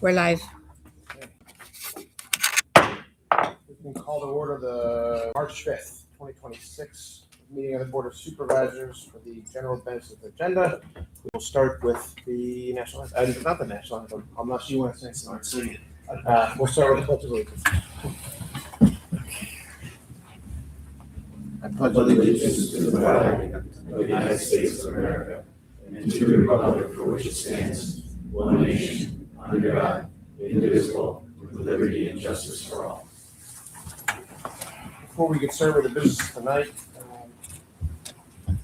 We're live. We can call to order the March 5th, 2026 meeting of the Board of Supervisors for the general business agenda. We will start with the national anthem, not the national anthem, unless you want to sing it. We'll start with the Pledge of Allegiance. I pledge allegiance to the flag of the United States of America and to the republic for which it stands, one nation, under God, indivisible, with liberty and justice for all. Before we get started with the business tonight, I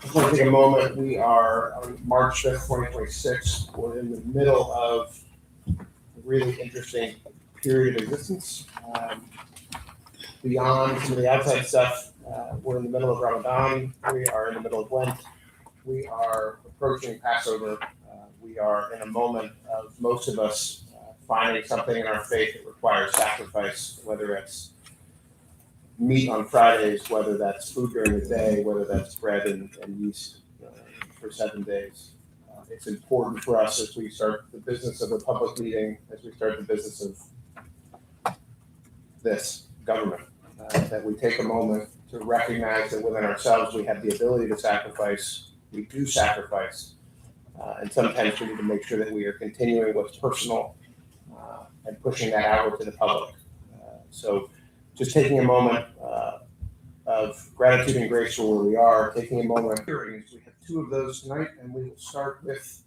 just want to take a moment. We are on March 5th, 2026. We're in the middle of a really interesting period of existence. Beyond some of the outside stuff, we're in the middle of Ramadan. We are in the middle of Lent. We are approaching Passover. We are in a moment of most of us finding something in our faith that requires sacrifice, whether it's meat on Fridays, whether that's food during the day, whether that's bread and yeast for 7 days. It's important for us as we start the business of a public meeting, as we start the business of this government, that we take a moment to recognize that within ourselves we have the ability to sacrifice. We do sacrifice. And sometimes we need to make sure that we are continuing what's personal and pushing that outward to the public. So just taking a moment of gratitude and grace for where we are, taking a moment of hearings. We have 2 of those tonight, and we will start with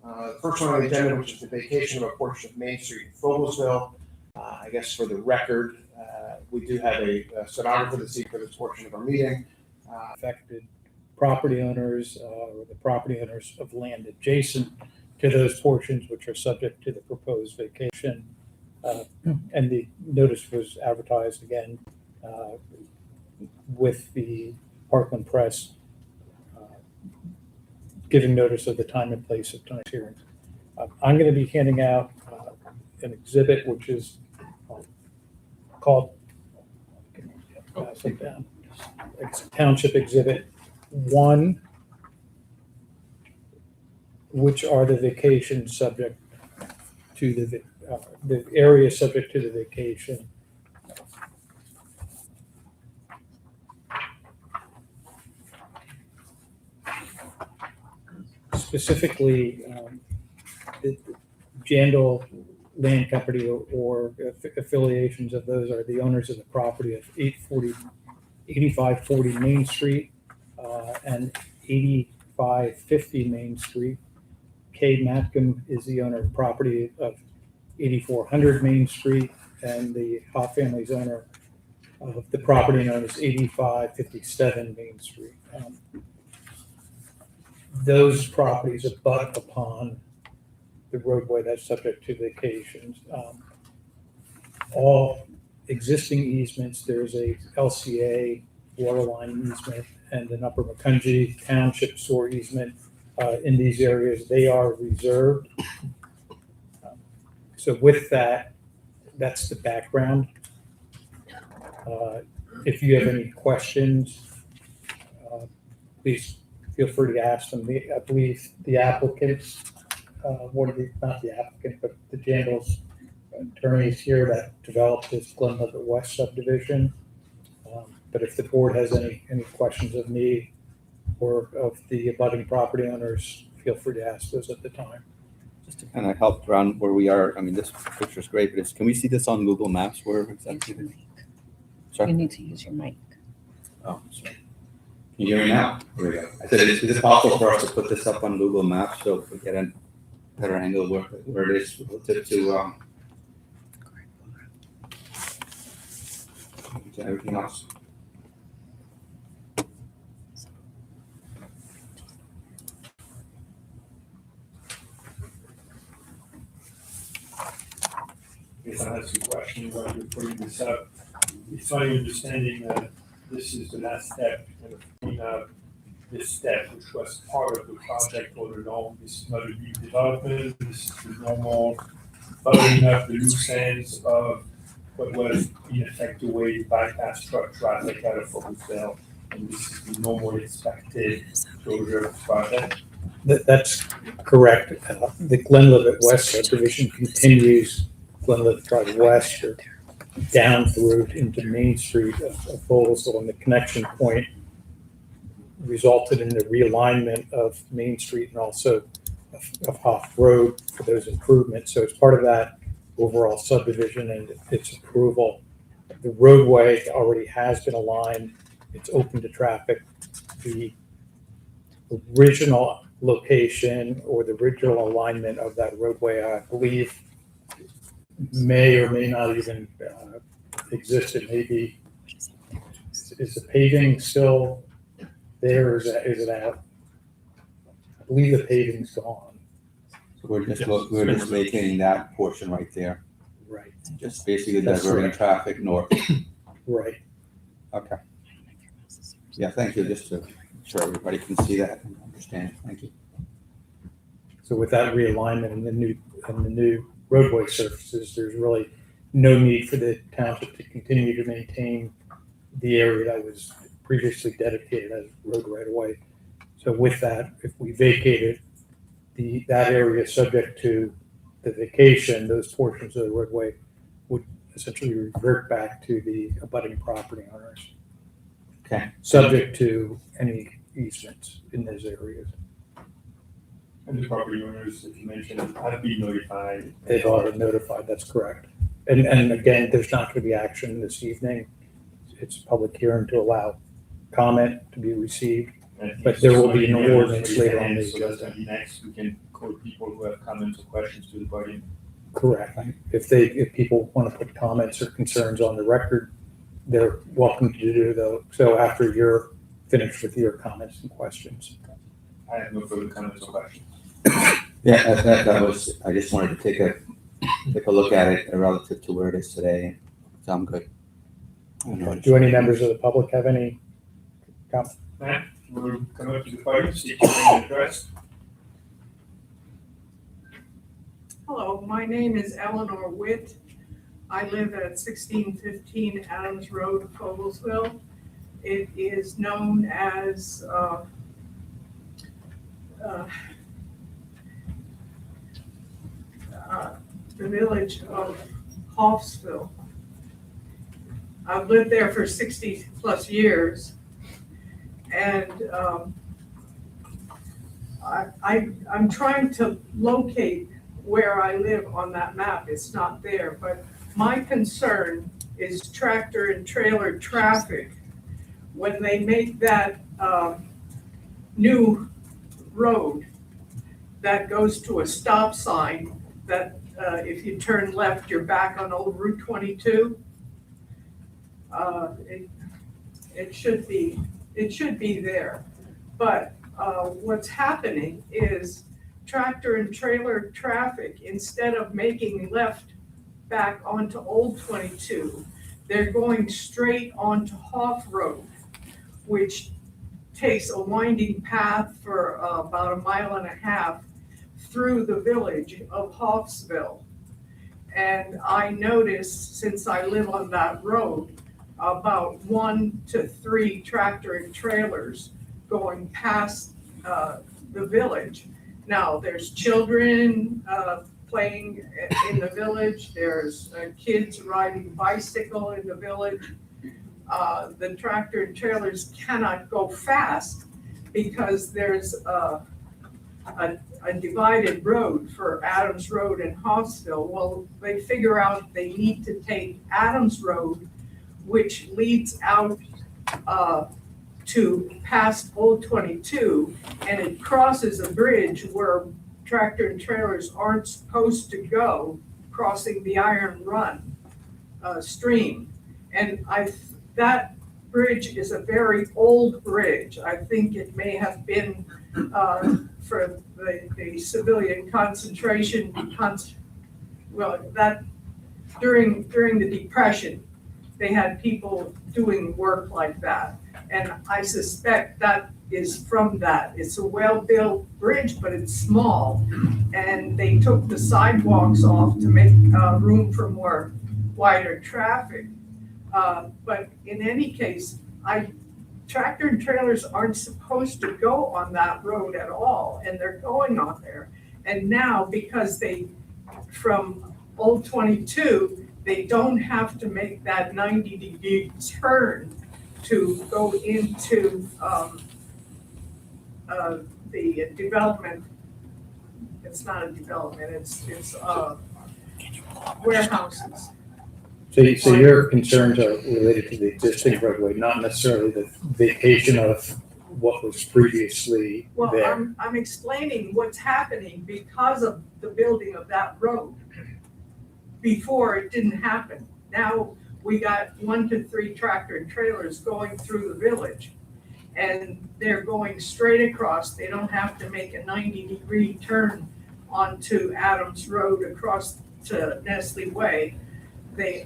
the first one on the agenda, which is the vacation of a portion of Main Street in Fogelsville. I guess for the record, we do have a stenographer to see for this portion of our meeting. Affected property owners or the property owners of land adjacent to those portions which are subject to the proposed vacation. And the notice was advertised again with the Parkland Press giving notice of the time and place of tonight's hearings. I'm going to be handing out an exhibit which is called it's Township Exhibit 1, which are the vacations subject to the area subject to the vacation. Specifically, the Jandal Land Company or affiliations of those are the owners of the property of 8540 Main Street and 8550 Main Street. Kay Matcom is the owner of property of 8400 Main Street, and the Hott family's owner of the property known as 8557 Main Street. Those properties abut upon the roadway that's subject to vacations. All existing easements, there's a LCA waterline easement and an Upper Macungie Township sewer easement in these areas. They are reserved. So with that, that's the background. If you have any questions, please feel free to ask them. I believe the applicants, not the applicant, but the Jandal's attorneys here that developed this Glen Levitt West subdivision. But if the board has any questions of me or of the abutting property owners, feel free to ask those at the time. Just to kind of help around where we are, I mean, this picture is great, but can we see this on Google Maps? Where exactly? Sorry? You need to use your mic. Oh, sorry. Can you hear me now? Here we go. I said, is it possible for us to put this up on Google Maps so we get a better angle where it is relative to everything else? If I have some questions while you're putting this up, it's my understanding that this is the last step in cleaning up this step, which was part of the project all along. This is not a new development. This is the normal following up the loose ends of what was in effect the way to bypass truck traffic out of Fogelsville. And this is the normal expected closure of the project. That's correct. The Glenlivet West subdivision continues Glenlivet Drive West or down the route into Main Street of Folesville, and the connection point resulted in the realignment of Main Street and also of Hoff Road for those improvements. So it's part of that overall subdivision and its approval. The roadway already has been aligned. It's open to traffic. The original location or the original alignment of that roadway, I believe, may or may not even exist. It may be, is the paving still there or is it out? I believe the paving's gone. So we're just vacating that portion right there, Right. just basically That's diverting correct. traffic north. Right. Okay. Yeah, thank you, just to make sure everybody can see that and understand. Thank you. So with that realignment and the new roadway surfaces, there's really no need for the township to continue to maintain the area that was previously dedicated as road right of way. So with that, if we vacated that area subject to the vacation, those portions of the roadway would essentially revert back to the abutting property owners. Okay. Subject to any easements in those areas. And the property owners, if you mentioned, have been notified. They've already notified, that's correct. And again, there's not going to be action this evening. It's a public hearing to allow comment to be received. But there will be an ordinance later on the So that's agenda. gonna be next, we can quote people who have comments or questions to the body. Correct. If people want to put comments or concerns on the record, they're welcome to do so after you're finished with your comments and questions. I have no further comments or questions. Yeah, that was, I just wanted to take a look at it relative to where it is today. So I'm good. Do any members of the public have any comments? Matt, we'll come up to the podium, see if you can address. Hello, my name is Eleanor Witt. I live at 1615 Adams Road, Fogelsville. It is known as the village of Hoffsville. I've lived there for 60 plus years, and I'm trying to locate where I live on that map. It's not there, but my concern is tractor and trailer traffic. When they make that new road that goes to a stop sign, that if you turn left, you're back on old Route 22. It should be there. But what's happening is tractor and trailer traffic, instead of making left back onto Old 22, they're going straight onto Hoff Road, which takes a winding path for about 1.5 miles through the village of Hoffsville. And I noticed, since I live on that road, about 1 to 3 tractor and trailers going past the village. Now, there's children playing in the village. There's kids riding bicycle in the village. The tractor and trailers cannot go fast because there's a divided road for Adams Road and Hoffsville. Well, they figure out they need to take Adams Road, which leads out to past Old 22, and it crosses a bridge where tractor and trailers aren't supposed to go, crossing the Iron Run stream. And that bridge is a very old bridge. I think it may have been for the civilian concentration, that during the Depression, they had people doing work like that. And I suspect that is from that. It's a well-built bridge, but it's small. And they took the sidewalks off to make room for wider traffic. But in any case, tractor and trailers aren't supposed to go on that road at all, and they're going on there. And now, because from Old 22, they don't have to make that 90-degree turn to go into the development. It's not a development, it's warehouses. So your concerns are related to the existing roadway, not necessarily the vacation of what was previously Well, there. I'm explaining what's happening because of the building of that road. Before, it didn't happen. Now, we got 1 to 3 tractor and trailers going through the village. And they're going straight across. They don't have to make a 90-degree turn onto Adams Road across to Nestle Way. They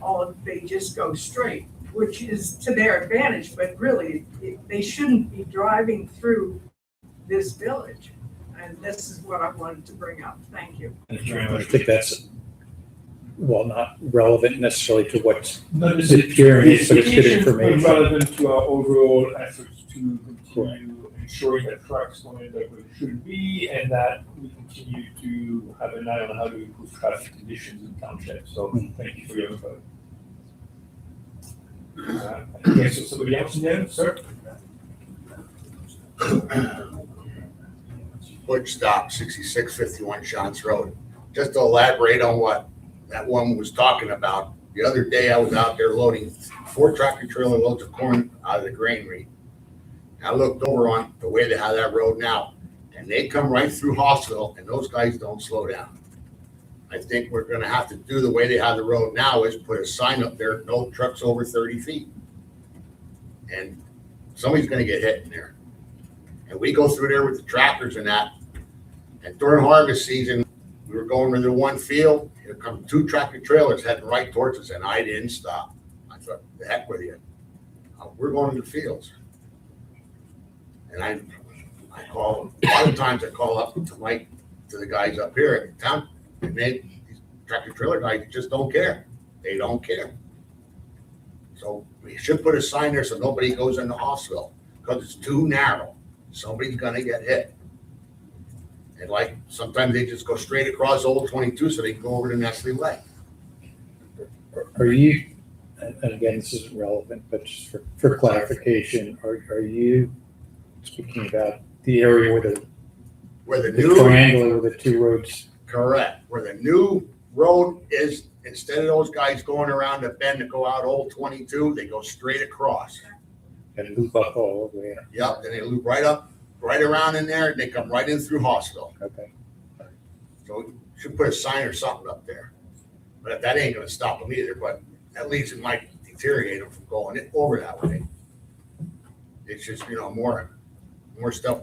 just go straight, which is to their advantage, but really, they shouldn't be driving through this village. And this is what I wanted to bring up. Thank you. Thank you very I much. think that's, well, not relevant necessarily to what's But the hearing, but it's good information. relevant to our overall efforts to continue ensuring that trucks don't end up where they shouldn't be, and that we continue to have an eye on how to improve traffic conditions in township. So thank you for your input. I guess there's somebody else in there, sir? Woodstock, 6651 Shantz Road. Just to elaborate on what that woman was talking about, the other day I was out there loading 4 tractor trailer loads of corn out of the granary. I looked over on the way they have that road now, and they come right through Hospital, and those guys don't slow down. I think we're gonna have to do the way they have the road now is put a sign up there, no trucks over 30 feet. And somebody's gonna get hit in there. And we go through there with the tractors and that, and during harvest season, we were going to the one field, here come 2 tractor trailers heading right towards us, and I didn't stop. I thought, the heck with you. We're going to the fields. And I call, a lot of times I call up to Mike, to the guys up here in town, and these tractor trailer guys just don't care. They don't care. So we should put a sign there so nobody goes into Hospital, because it's too narrow. Somebody's gonna get hit. And like, sometimes they just go straight across Old 22 so they can go over to Nestle Way. Are you, and again, this isn't relevant, but just for clarification, are you speaking about the area where The the new, triangular with the 2 roads? correct, where the new road is, instead of those guys going around the bend to go out Old 22, they go straight across. And loop up all the way in. Yep, then they loop right up, right around in there, and they come right in through Hospital. Okay. So we should put a sign or something up there. But that ain't gonna stop them either, but at least it might deteriorate them from going over that way. It's just, more stuff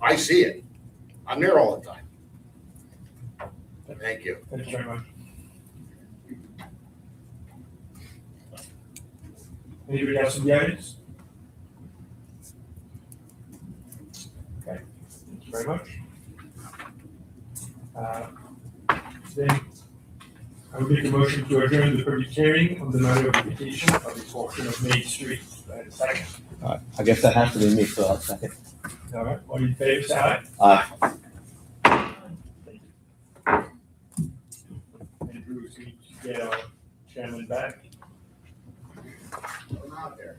I see it. I'm there all the time. Thank you. Thank you very much. Anybody else in the audience? Okay, thank you very much. Then I will make a motion to adjourn the public hearing on the matter of application of the portion of Main Street. Second. I guess that has to be me, so I'll second. All right, all in favor, say aye. Aye. And Bruce, we need to get our chairman back. I'm out there.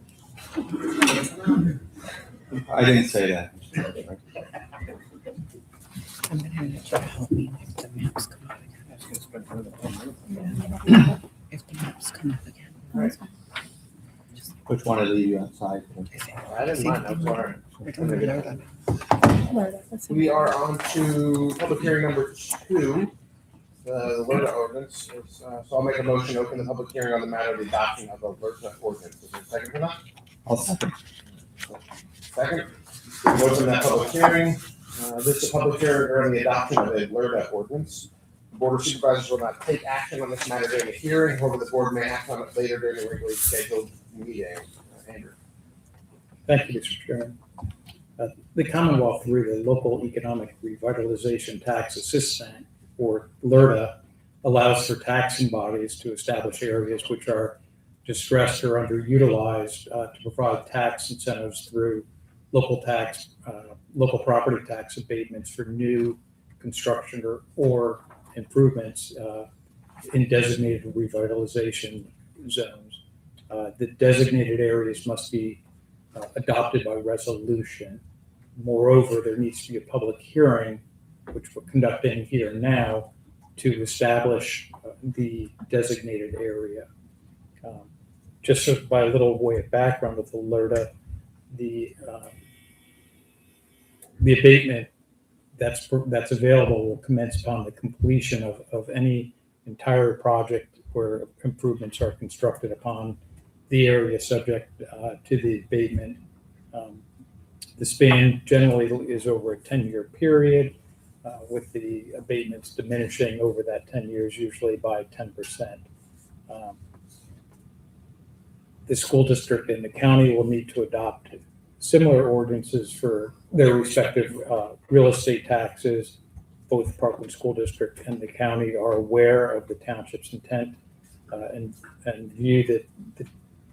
I didn't say that. I'm gonna have to help me if the maps come up again. If the maps come up again. Which one of the outside? I didn't mind, I'm sorry. We're doing Lola. We are on to public hearing number 2, the LRTA ordinance. So I'll make a motion to open the public hearing on the matter of the adoption of the LRTA ordinance. Is there a second for that? I'll second. Second. We open that public hearing. This is a public hearing regarding the adoption of a LRTA ordinance. The Board of Supervisors will not take action on this matter during the hearing, however, the board may act on it later during the regularly scheduled meeting. Andrew. Thank you, Mr. Chairman. The Commonwealth, through the Local Economic Revitalization Tax Assistance Act, or LRTA, allows for taxing bodies to establish areas which are distressed or underutilized to provide tax incentives through local property tax abatements for new construction or improvements in designated revitalization zones. The designated areas must be adopted by resolution. Moreover, there needs to be a public hearing, which we're conducting here now, to establish the designated area. Just so by a little way of background with LERTA, the abatement that's available will commence upon the completion of any entire project where improvements are constructed upon the area subject to the abatement. The span generally is over a 10-year period, with the abatements diminishing over that 10 years, usually by 10%. The school district and the county will need to adopt similar ordinances for their respective real estate taxes. Both Parkland School District and the county are aware of the township's intent and view the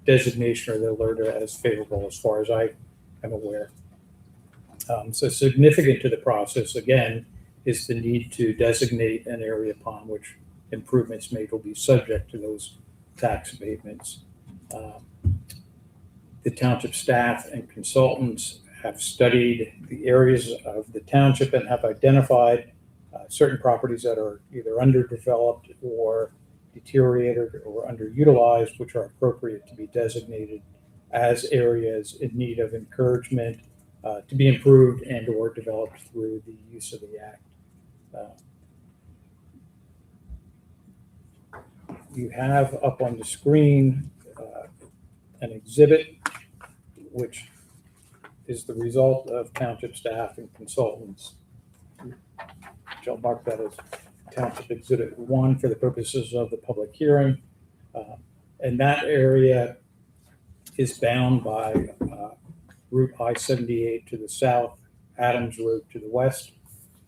designation of the LERTA as favorable as far as I am aware. So significant to the process, again, is the need to designate an area upon which improvements made will be subject to those tax abatements. The township staff and consultants have studied the areas of the township and have identified certain properties that are either underdeveloped or deteriorated or underutilized, which are appropriate to be designated as areas in need of encouragement to be improved and or developed through the use of the act. You have up on the screen an exhibit, which is the result of township staff and consultants. I'll mark that as Township Exhibit 1 for the purposes of the public hearing. And that area is bound by Route I-78 to the south, Adams Road to the west,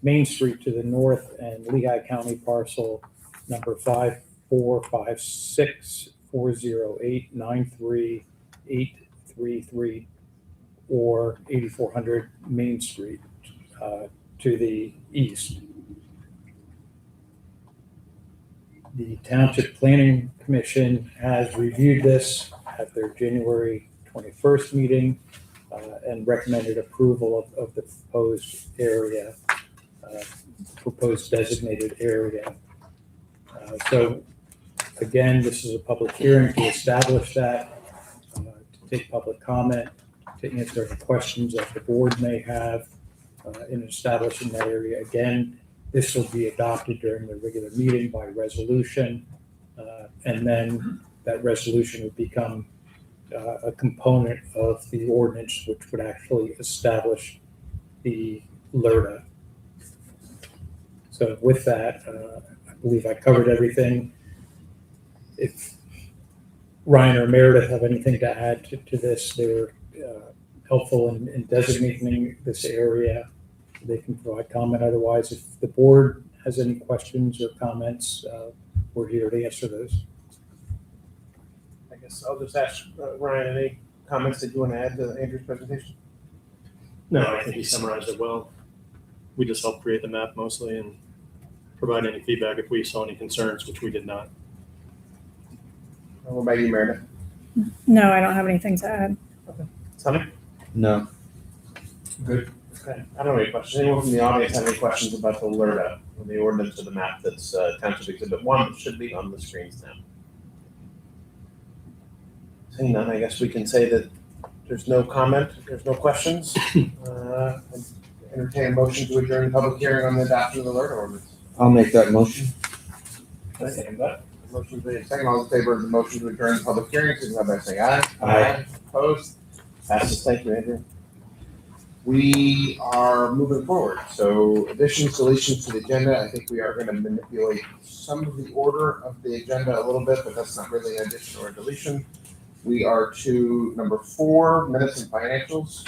Main Street to the north, and Lehigh County parcel number 54564089383 or 8400 Main Street to the east. The Township Planning Commission has reviewed this at their January 21st meeting and recommended approval of the proposed area, proposed designated area. So again, this is a public hearing to establish that, to take public comment, to answer any questions that the board may have in establishing that area. Again, this will be adopted during the regular meeting by resolution, and then that resolution would become a component of the ordinance, which would actually establish the LERTA. So with that, I believe I covered everything. If Ryan or Meredith have anything to add to this, they're helpful in designating this area. They can provide comment. Otherwise, if the board has any questions or comments, we're here to answer those. I guess I'll just ask Ryan, any comments that you want to add to Andrew's presentation? No, I think he summarized it well. We just helped create the map mostly and provide any feedback if we saw any concerns, which we did not. What about you, Meredith? No, I don't have anything to add. Sonny? No. Good. Okay. I don't have any questions. Anyone from the audience have any questions about the LERTA, or the ordinance of the map that's Township Exhibit 1 that should be on the screens now? Seeing none, I guess we can say that there's no comment, there's no questions. Entertain a motion to adjourn the public hearing on the adoption of the LERTA ordinance. I'll make that motion. Second that. Motion made second. All in favor of the motion to adjourn the public hearing, signify by saying aye. Aye. Opposed? Passes. Thank you, Andrew. We are moving forward. So additions, deletions to the agenda. I think we are going to manipulate some of the order of the agenda a little bit, but that's not really an addition or a deletion. We are to number 4, minutes and financials.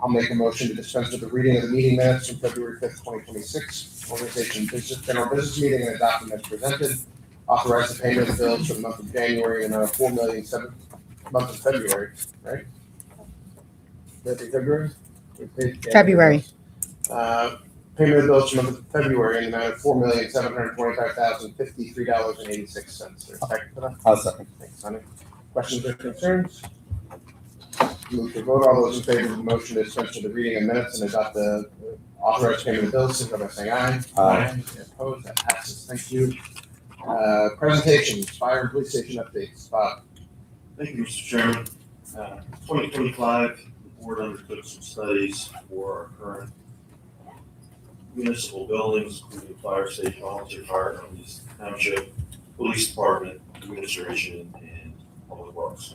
I'll make a motion to dispense with the reading of the meeting minutes from February 5th, 2026. Organization business, general business meeting and adopt them as presented. Authorize the payment of bills for the month of January and month of February, right? Would that be February? We paid January February. bills. Payment of bills for the month of February in the amount of $4,725,053.86. There's a second for that? I'll second. Thanks, Sonny. Questions or concerns? Move to vote. All those in favor of the motion to dispense with the reading of minutes and adopt the authorized payment of bills, signify by saying aye. Aye. Opposed? That passes. Thank you. Presentations, fire and police station updates. Bob. Thank you, Mr. Chairman. 2025, the board undertook some studies for our current municipal buildings, including fire station, volunteer fire companies, township, police department, administration, and public works.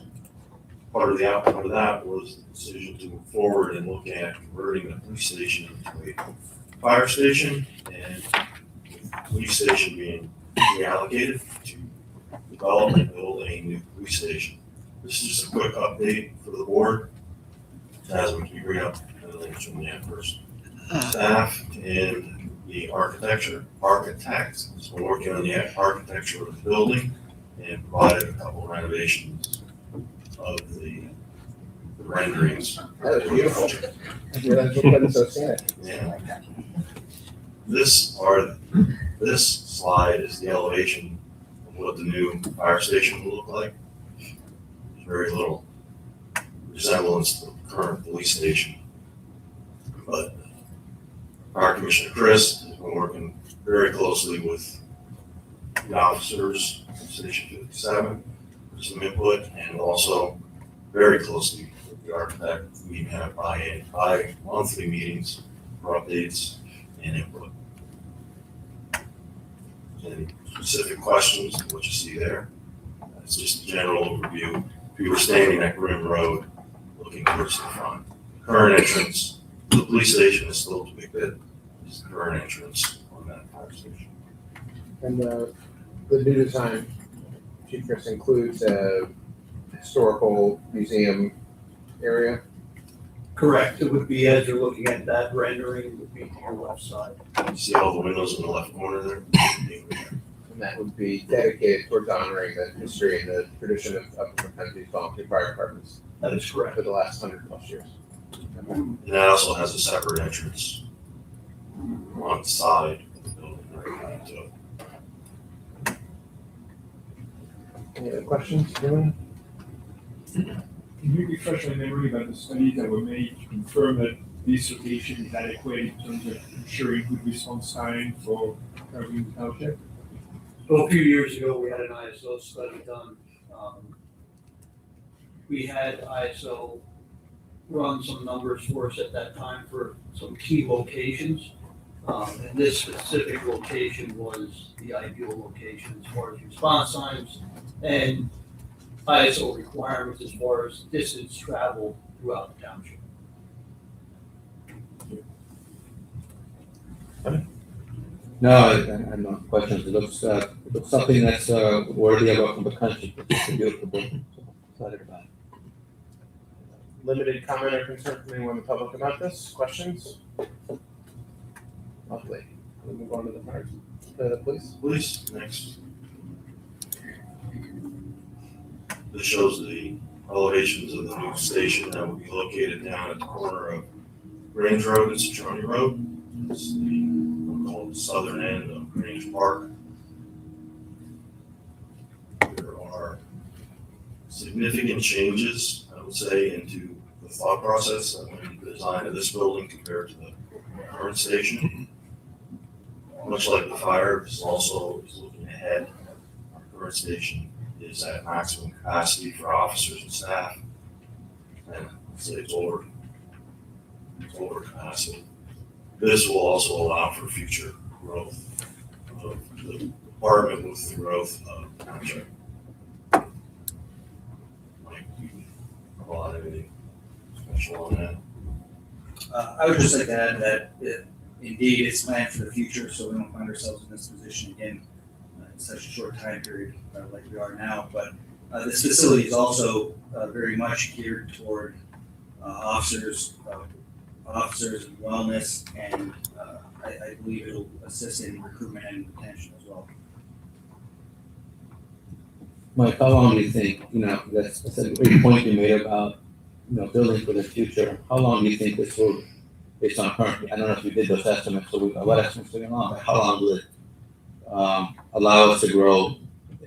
Part of the outcome of that was the decision to move forward and look at converting the police station into a fire station, and the police station being reallocated to develop and build a new police station. This is just a quick update for the board. As we can bring up the names from the first. Staff and the architect has been working on the architecture of the building and provided a couple of renovations of the renderings. That was beautiful. That is so scenic. Yeah. This slide is the elevation of what the new fire station will look like. There's very little resemblance to the current police station. But Fire Commissioner Chris has been working very closely with the officers at Station 57 for some input, and also very closely with the architect. We have bi-monthly meetings for updates and input. Any specific questions to what you see there? That's just a general overview. If you were standing at Grim Road looking towards the front, current entrance to the police station is still a big bit. Is the current entrance on that fire station. And the new design, Chief Chris, includes a historical museum area. Correct, it would be, as you're looking at that rendering, it would be to your left side. You see all the windows in the left corner there? And that would be dedicated towards honoring the history and the tradition of Upper County's volunteer fire departments That is correct. for the last 100+ years. And that also has a separate entrance on the side of the building right to it. Any other questions, Dylan? Can you refresh my memory about the studies that were made to confirm that this location is adequate in terms of ensuring good response time for covering the township? Well, a few years ago, we had an ISO study done. We had ISO run some numbers for us at that time for some key locations. And this specific location was the ideal location as far as response times and ISO requirements as far as distance traveled throughout the township. No, I have no questions. It looks something that's worthy of a country. It's a beautiful building. So excited about it. Limited comment or concern from anyone in the public about this? Questions? Lovely. We'll move on to the fire, the police. Police, next. This shows the elevations of the new station that will be located down at the corner of Grange Road and Citrone Road. It's the, we'll call it the southern end of Grange Park. There are significant changes, I would say, into the thought process that went into the design of this building compared to the current station. Much like the fire, this also is looking ahead. Our current station is at maximum capacity for officers and staff. And I'd say it's over capacity. This will also allow for future growth of the department with the growth of the township. Mike, you provide anything special on that? I would just like to add that indeed it's planned for the future, so we don't find ourselves in this position again in such a short time period like we are now. But this facility is also very much geared toward officers and wellness, and I believe it'll assist in recruitment and retention as well. Mike, how long do you think, that's a great point you made about, building for the future. How long do you think this will, based on current, I don't know if you did those estimates, so what estimates are going on, but how long will it allow us to grow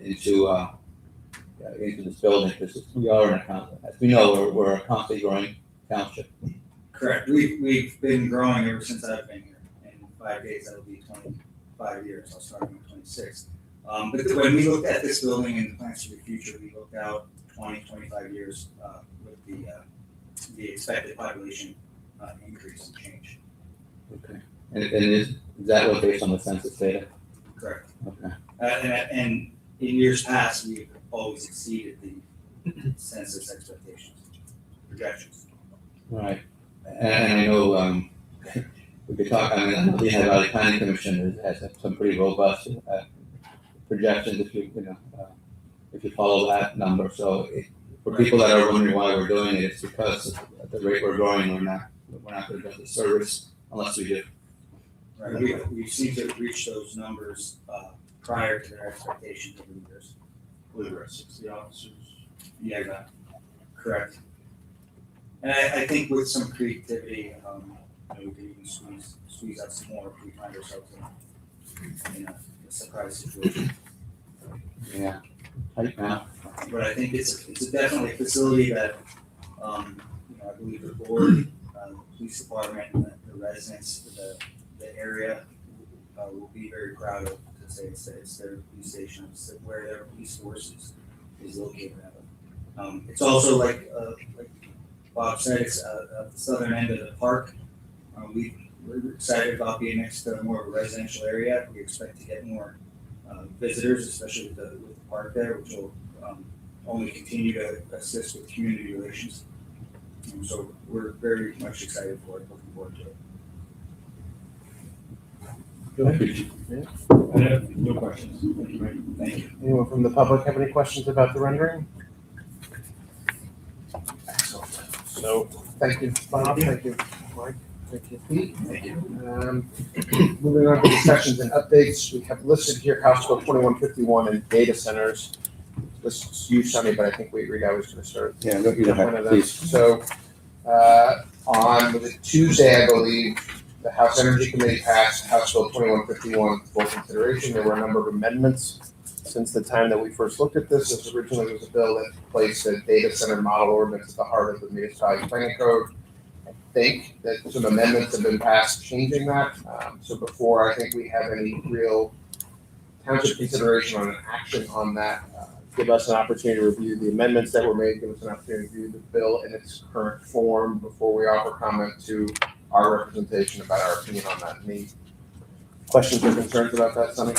into this building? Because we are in a constantly, as we know, we're a constantly growing township. Correct. We've been growing ever since I've been here. In 5 days, that'll be 25 years. I'll start in 26. But when we looked at this building and the plans for the future, we looked out 20, 25 years with the expected population increase and change. Okay. And is that was based on the census data? Correct. Okay. And in years past, we've always exceeded the census expectations, projections. Right. And I know we could talk, I mean, the Lehigh Valley Planning Commission has some pretty robust projections if you follow that number. So for people that are wondering why we're doing it, it's because at the rate we're growing, we're not going to get the service unless we do. Right. We seem to have reached those numbers prior to their expectations over the years. I believe we're at 60 officers. Yeah, exactly. Correct. And I think with some creativity, we could even squeeze out some more if we find ourselves in a surprise situation. Yeah. Right now. But I think it's definitely a facility that, I believe the board, the police department, and the residents, the area will be very proud of, to say it's their police station, it's where their police force is located at. It's also like Bob said, it's at the southern end of the park. We're excited about being next to more of a residential area. We expect to get more visitors, especially with the park there, which will only continue to assist with community relations. So we're very much excited for it, looking forward to it. I have no questions. Thank you, Mike. Thank you. Anyone from the public have any questions about the rendering? Excellent. So, thank you, Bob, thank you, Mike, thank you, Pete. Thank you. Moving on to discussions and updates, we have listed here House Bill 2151 and data centers. This is you, Sonny, but I think we agreed I was gonna start. Yeah, go One of ahead, them. please. So, on Tuesday, I believe, the House Energy Committee passed House Bill 2151 for full consideration. There were a number of amendments since the time that we first looked at this. This originally was a bill that placed a data center model ordinance at the heart of the municipality planning code. I think that some amendments have been passed changing that. So before I think we have any real township consideration on an action on that, give us an opportunity to review the amendments that were made, give us an opportunity to review the bill in its current form before we offer comment to our representation about our opinion on that. Any questions or concerns about that, Sonny?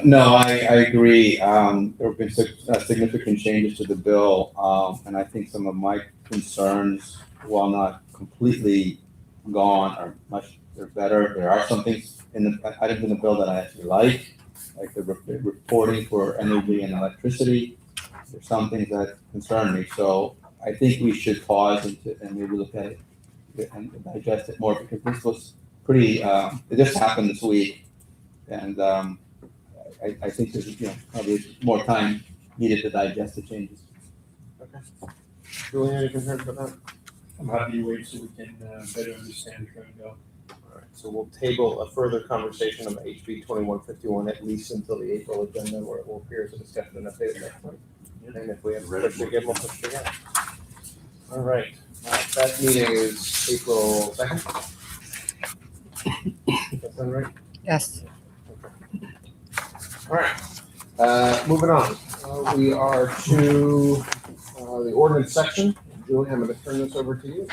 No, I agree. There have been significant changes to the bill, and I think some of my concerns, while not completely gone, are they're better. There are some things items in the bill that I actually like the reporting for energy and electricity. There's some things that concern me, so I think we should pause and maybe look at it and digest it more, because this was pretty, it just happened this week, and I think there's probably more time needed to digest the changes. Okay. Julian, any concerns about that? I'm happy to wait so we can better understand the current bill. All right, so we'll table a further conversation of HB 2151 at least until the April agenda, where it will appear as a discussion and update next month. And if we have to push it again, we'll push it again. All right, that meeting is April 2nd. That sound right? Yes. All right, moving on. We are to the ordinance section. Julie, I'm going to turn this over to you.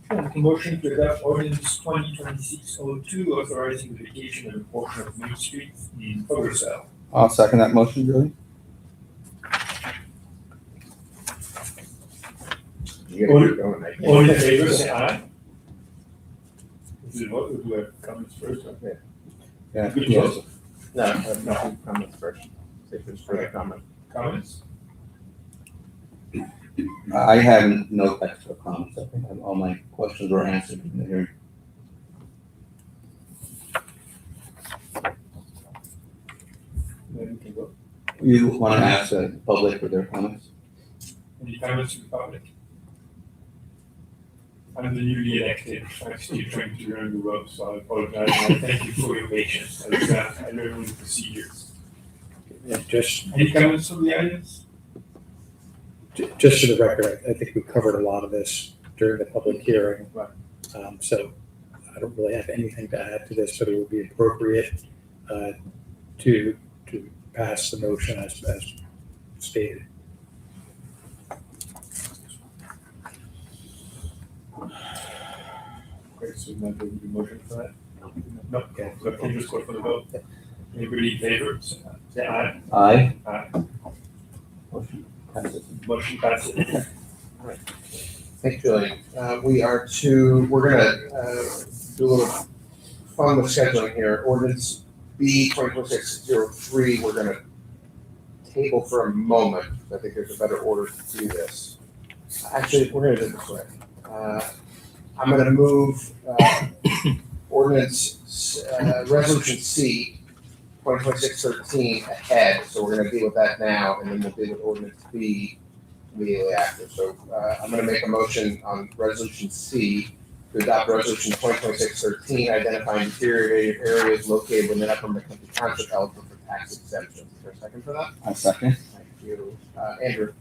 Make a motion to adopt ordinance 2026-02, authorizing the vacation of a portion of Main Street in Oversill. I'll second that motion, Julie. You gotta keep going, Mike. All in favor, say aye. Is it what, do we have comments first? Okay. Yeah. Good Yes. choice. No, comments first. Say there's further comment. Comments? I have no extra comments. I think all my questions were answered in the hearing. Then we can go. You want to ask the public for their comments? Any comments from the public? I'm the newly elected, I'm still trying to learn the ropes, so I apologize, and I thank you for your patience, I learned the procedures. Yeah, just, Any comments from the audience? just for the record, I think we covered a lot of this during the public hearing. So I don't really have anything to add to this, but it would be appropriate to pass the motion as stated. Okay, so now do we motion for that? No, okay, so can you just go for the vote? Anybody in favor, say aye. Aye. Aye. Motion passes. Motion passes. Thank you, Julian. We're gonna do a little fun with scheduling here. Ordinance B 2026-03, we're gonna table for a moment. I think there's a better order to do this. Actually, we're gonna do it this way. I'm gonna move ordinance, resolution C 2026-13 ahead, so we're gonna deal with that now, and then we'll deal with ordinance B immediately after. So I'm gonna make a motion on resolution C to adopt resolution 2026-13, identifying deteriorated areas located within Upper McClintock Township eligible for tax exemption. Is there a second for that? I second. Thank you. Andrew?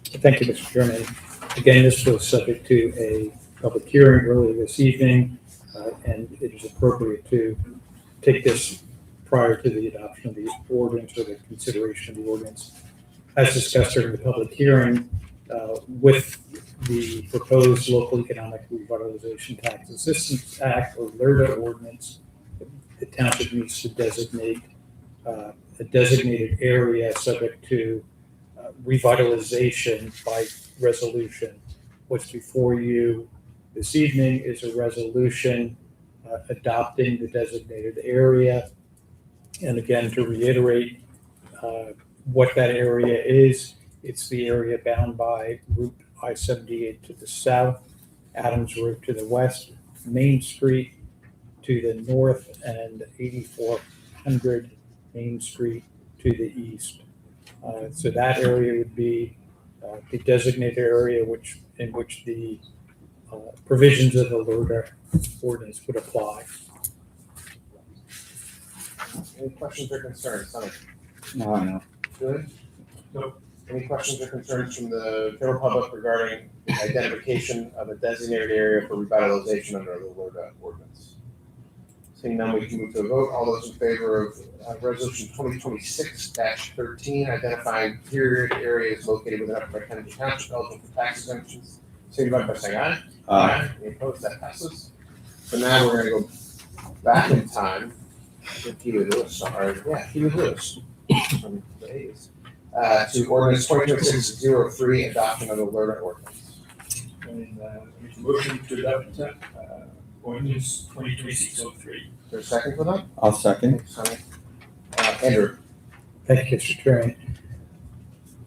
Thank you, Mr. Chairman. Again, this was subject to a public hearing earlier this evening, and it is appropriate to take this prior to the adoption of the ordinance or the consideration of the ordinance. As discussed during the public hearing, with the proposed Local Economic Revitalization Tax Assistance Act or LRTA ordinance, the township needs to designate a designated area subject to revitalization by resolution. What's before you this evening is a resolution adopting the designated area. And again, to reiterate what that area is, it's the area bound by Route I-78 to the south, Adams Road to the west, Main Street to the north, and 8400 Main Street to the east. So that area would be the designated area in which the provisions of the LRTA ordinance would apply. Any questions or concerns? Sonny? No. Good? No. Any questions or concerns from the general public regarding identification of a designated area for revitalization under the LRTA ordinance? Seeing none, we can move to a vote. All those in favor of resolution 2026-13, identifying deteriorated areas located within Upper McClintock Township eligible for tax exemptions, signify by saying aye. Aye. Any opposed? That passes. So now we're gonna go back in time. Huey Lewis, sorry. Yeah, Huey Lewis. From the 80s. To ordinance 2026-03, adoption of the LRTA ordinance. And make a motion to adopt ordinance 2026-03. Is there a second for that? I'll second. Thanks, Sonny. Andrew? Thank you, Mr. Chairman.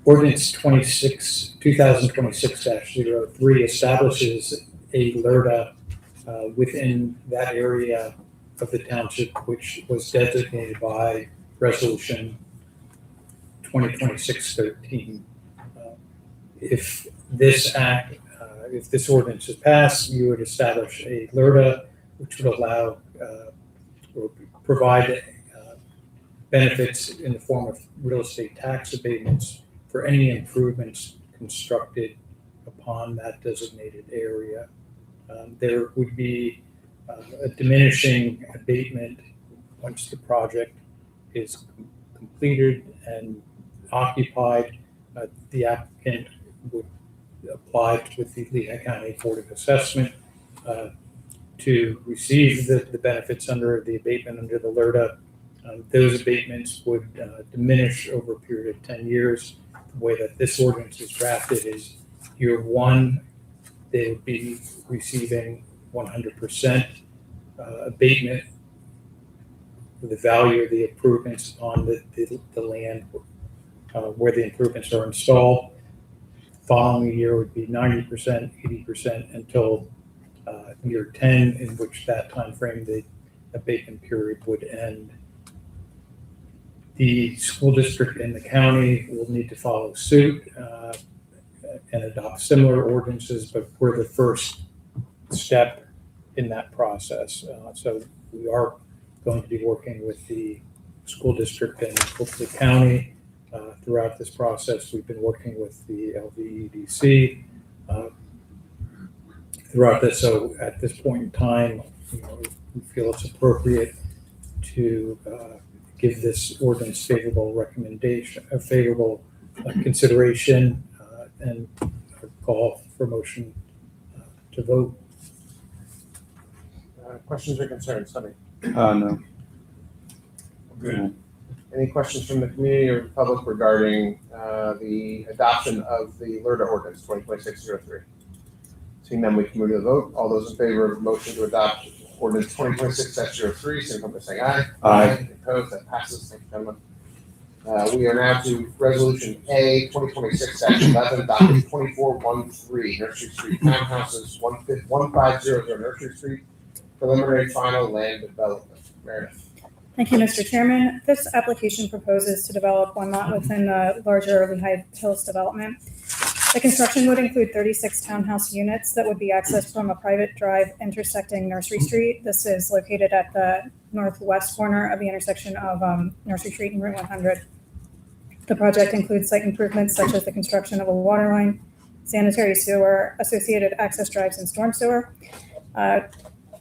Ordinance 2026-03 establishes a LRTA within that area of the township which was designated by resolution 2026-13. If this act, if this ordinance is passed, you would establish a LRTA which would allow or provide benefits in the form of real estate tax abatements for any improvements constructed upon that designated area. There would be a diminishing abatement once the project is completed and occupied. The applicant would apply with the Lehigh County Board of Assessment to receive the benefits under the abatement under the LRTA. Those abatements would diminish over a period of 10 years. The way that this ordinance is drafted is year one, they would be receiving 100% abatement for the value of the improvements on the land where the improvements are installed. Following year would be 90%, 80% until year 10, in which that time frame the abatement period would end. The school district and the county will need to follow suit and adopt similar ordinances, but we're the first step in that process. So we are going to be working with the school district and hopefully county throughout this process. We've been working with the LVEDC throughout this. So at this point in time, we feel it's appropriate to give this ordinance favorable recommendation, a favorable consideration, and call for motion to vote. Questions or concerns, Sunny? No. Good. Any questions from the community or public regarding the adoption of the LERTA ordinance 2026-03? Seeing none, we can move to the vote. All those in favor of the motion to adopt ordinance 2026-03, signify by saying aye. Aye. Opposed, that passes. Thank you, gentlemen. We are now to resolution A 2026-11, document 2413, Nursery Street Townhouses, 1500 Nursery Street, preliminary final land development. Meredith. Thank you, Mr. Chairman. This application proposes to develop one lot within the larger Lehigh Hills development. The construction would include 36 townhouse units that would be accessed from a private drive intersecting Nursery Street. This is located at the northwest corner of the intersection of Nursery Street and Route 100. The project includes site improvements such as the construction of a water line, sanitary sewer, associated access drives, and storm sewer.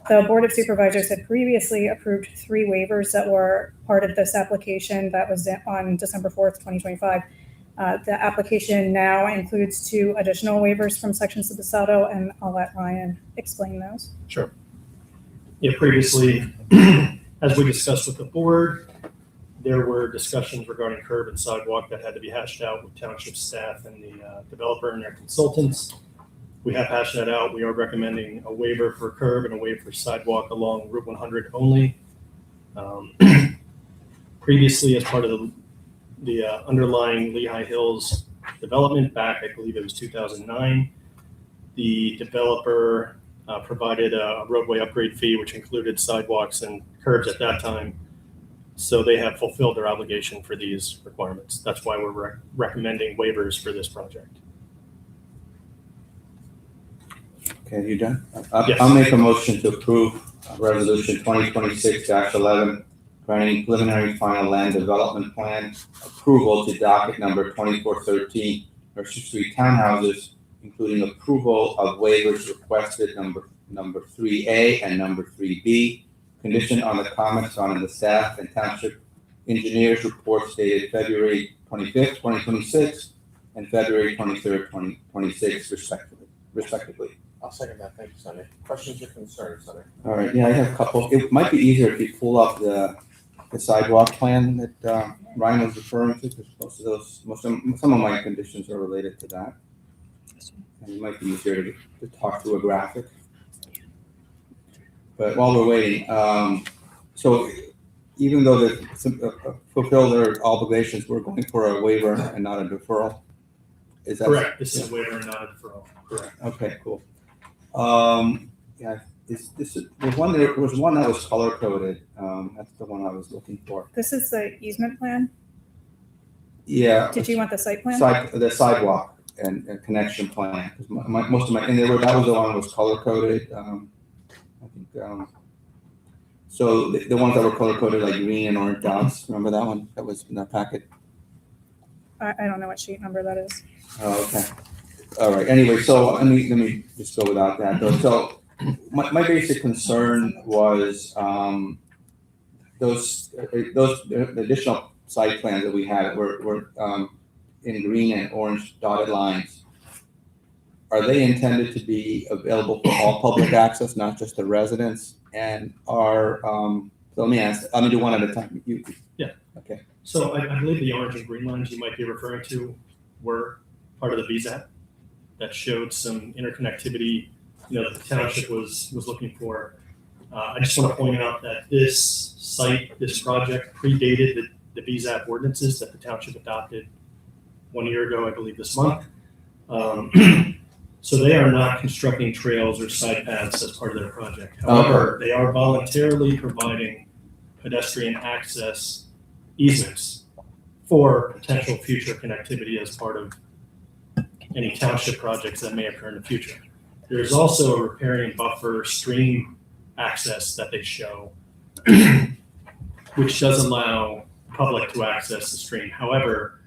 The Board of Supervisors had previously approved 3 waivers that were part of this application that was on December 4th, 2025. The application now includes 2 additional waivers from sections of the SADO, and I'll let Ryan explain those. Sure. Yeah, previously, as we discussed with the board, there were discussions regarding curb and sidewalk that had to be hashed out with township staff and the developer and their consultants. We have hashed that out. We are recommending a waiver for curb and a waiver for sidewalk along Route 100 only. Previously, as part of the underlying Lehigh Hills development back, I believe it was 2009, the developer provided a roadway upgrade fee, which included sidewalks and curbs at that time. So they have fulfilled their obligation for these requirements. That's why we're recommending waivers for this project. Okay, you done? Yes. I'll make a motion to approve resolution 2026-11, granting preliminary final land development plan approval to docket number 2413, Nursery Street Townhouses, including approval of waivers requested number 3A and number 3B, conditioned on the comments on the staff and township engineers reports dated February 25th, 2026, and February 23rd, 2026, respectively. I'll second that. Thank you, Sunny. Questions or concerns, Sunny? All right, yeah, I have a couple. It might be easier if you pull up the sidewalk plan that Ryan was referring to, because some of my conditions are related to that. And it might be easier to talk through a graphic. But while we're waiting, so even though they fulfill their obligations, we're going for a waiver and not a deferral. Is that Correct. This is a waiver and not a deferral. Correct. Okay, cool. Yeah, there was one that was color coded. That's the one I was looking for. This is the easement plan. Yeah. Did you want the site plan? The sidewalk and connection plan. 'Cause most of my, and that was the one that was color coded. I think, so the ones that were color coded like green and orange dots, remember that one that was in that packet? I don't know what sheet number that is. Oh, okay. All right. Anyway, so let me just go without that though. So my basic concern was those additional site plans that we had were in green and orange dotted lines. Are they intended to be available for all public access, not just the residents? And are so let me ask. I'm gonna do one at a time. Yeah. Okay. So I believe the orange and green lines you might be referring to were part of the BZAP that showed some interconnectivity, the township was looking for. I just want to point out that this project predated the BZAP ordinances that the township adopted 1 year ago, I believe this month. So they are not constructing trails or side paths as part of their project. However, they are voluntarily providing pedestrian access easements for potential future connectivity as part of any township projects that may occur in the future. There is also a riparian buffer stream access that they show, which does allow public to access the stream. However,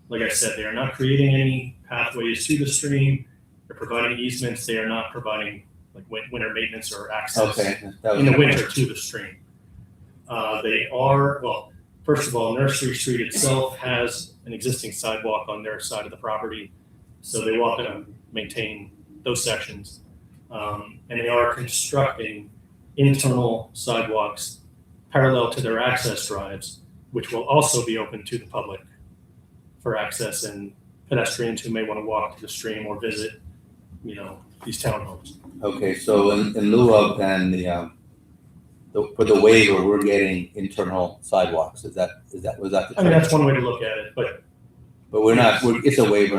like I said, they are not creating any pathways to the stream. They're providing easements. They are not providing like winter maintenance or access Okay. That in the was, winter to the stream. They are, well, first of all, Nursery Street itself has an existing sidewalk on their side of the property. So they want to maintain those sections. And they are constructing internal sidewalks parallel to their access drives, which will also be open to the public for access and pedestrians who may want to walk to the stream or visit, these townhomes. okay, so in lieu of then for the waiver, we're getting internal sidewalks. Was that the I mean, that's one way to look at it, but But it's a waiver,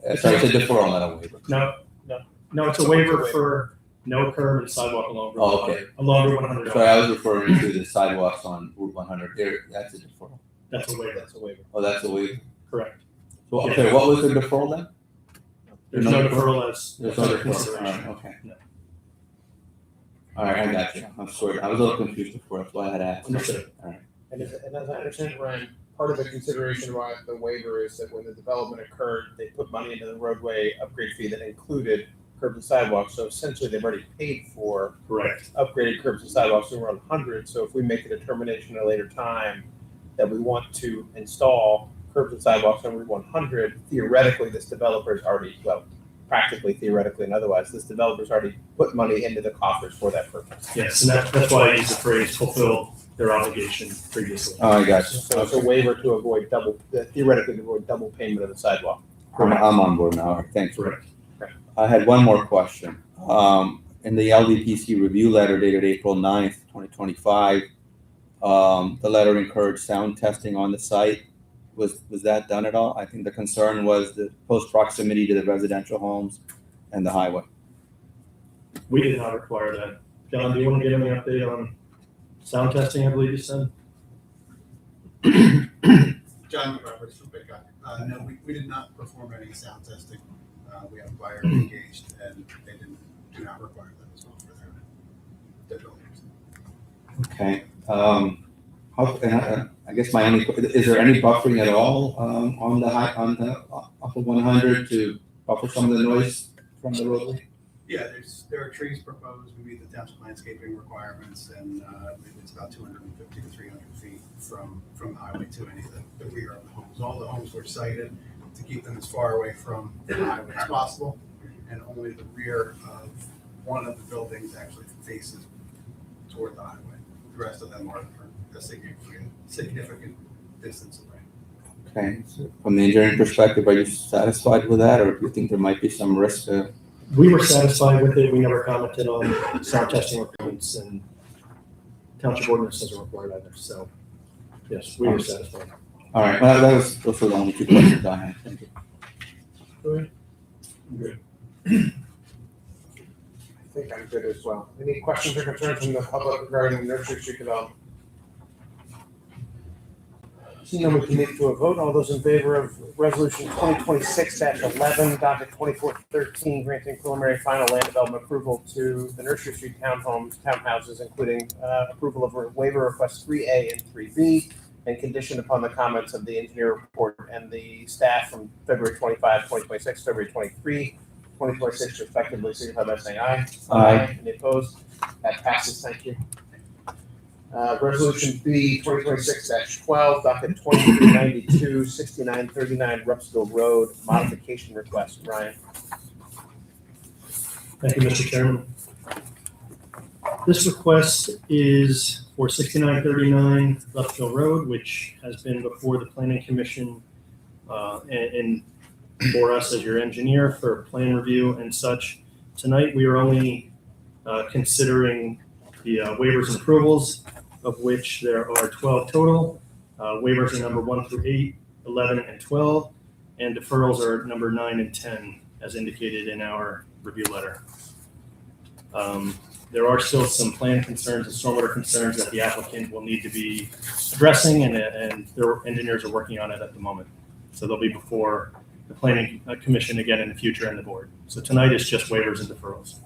it's a deferral, not a waiver. no, it's a waiver for no curb and sidewalk along Route Oh, 100. okay. Along Route 100. Sorry, I was referring to the sidewalks on Route 100. There, that's a deferral. That's a waiver. That's a waiver. Oh, that's a waiver. Correct. So, okay, what was the deferral then? There's no deferral as There's no under deferral. All consideration. right, okay. No. All right, I got you. I'm sorry. I was a little confused before. That's why I had asked. Understood. All right. And as I understand it, Ryan, part of the consideration why the waiver is that when the development occurred, they put money into the roadway upgrade fee that included curbs and sidewalks. So essentially, they've already paid for Correct. upgraded curbs and sidewalks on Route 100. So if we make a determination at a later time that we want to install curbs and sidewalks on Route 100, theoretically, this developer's already, well, practically, theoretically, and otherwise, this developer's already put money into the coffers for that purpose. Yes, and that's why I use the phrase fulfill their obligation previously. Oh, I got you. So it's a waiver to avoid theoretically to avoid double payment of the sidewalk. I'm on board now. All right, thanks. Correct. I had one more question. In the LDPC review letter dated April 9th, 2025, the letter encouraged sound testing on the site. Was that done at all? I think the concern was the close proximity to the residential homes and the highway. We did not require that. John, do you want to give any update on sound testing, I believe you said? John Roberts from Big No, we did not perform any sound testing. We have fire engaged and they do not require that as well for their buildings. Okay. I guess my only, is there any buffering at all on the off of 100 to buffer some of the noise from the roadway? Yeah, there are trees proposed. We meet the township landscaping requirements, and it's about 250 to 300 feet from the highway to any of the rear of the homes. All the homes were sited to keep them as far away from the highway as possible, and only the rear of one of the buildings actually faces toward the highway. The rest of them are a significant distance away. Okay. So from the engineering perspective, are you satisfied with that, or do you think there might be some risk? We were satisfied with it. We never commented on sound testing requirements, and township ordinance doesn't require either. So, yes, we were satisfied. All right. Well, those were the only two questions I had. Thank you. Good. I think I'm good as well. Any questions or concerns from the public regarding the Nursery Street development? Seeing none, we can move to a vote. All those in favor of resolution 2026-11, docket 2413, granting preliminary final land development approval to the Nursery Street townhouses, including approval of waiver requests 3A and 3B, and conditioned upon the comments of the engineer report and the staff from February 25, 2026, February 23, 2026, respectively, signify by saying aye. Aye. Any opposed? That passes. Thank you. Resolution B 2026-12, docket 2392, 6939 Rupsville Road, modification request. Ryan. Thank you, Mr. Chairman. This request is for 6939 Lufkill Road, which has been before the Planning Commission and for us as your engineer for plan review and such. Tonight, we are only considering the waivers and approvals, of which there are 12 total. Waivers are number 1 through 8, 11, and 12, and deferrals are number 9 and 10, as indicated in our review letter. There are still some plan concerns and stormwater concerns that the applicant will need to be addressing, and their engineers are working on it at the moment. So they'll be before the planning commission again in the future and the board. So tonight is just waivers and deferrals.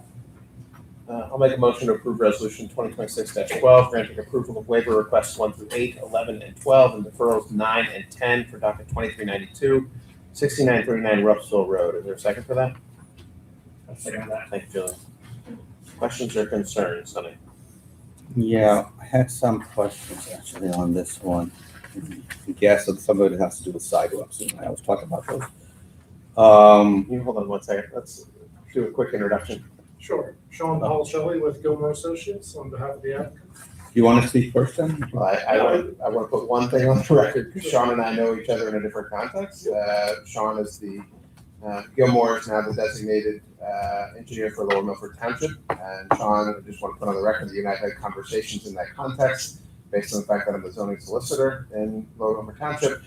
I'll make a motion to approve resolution 2026-12, granting approval of waiver requests 1 through 8, 11, and 12, and deferrals 9 and 10 for docket 2392, 6939 Ruppsville Road. Is there a second for that? I'll second that. Thank you, Julian. Questions or concerns, Sonny? Yeah, I had some questions actually on this one. I guess some of it has to do with sidewalks, and I was talking about those. Can you hold on 1 second? Let's do a quick introduction. Sure. Sean Paul Shelley with Gilmore Associates on behalf of the applicant. You want to speak first then? Well, I want to put one thing on the record, because Sean and I know each other in a different context. Sean is the, Gilmore is now the designated engineer for Lower Milford Township. And Sean, I just want to put on the record that you and I have had conversations in that context based on the fact that I'm the zoning solicitor in Lower Milford Township.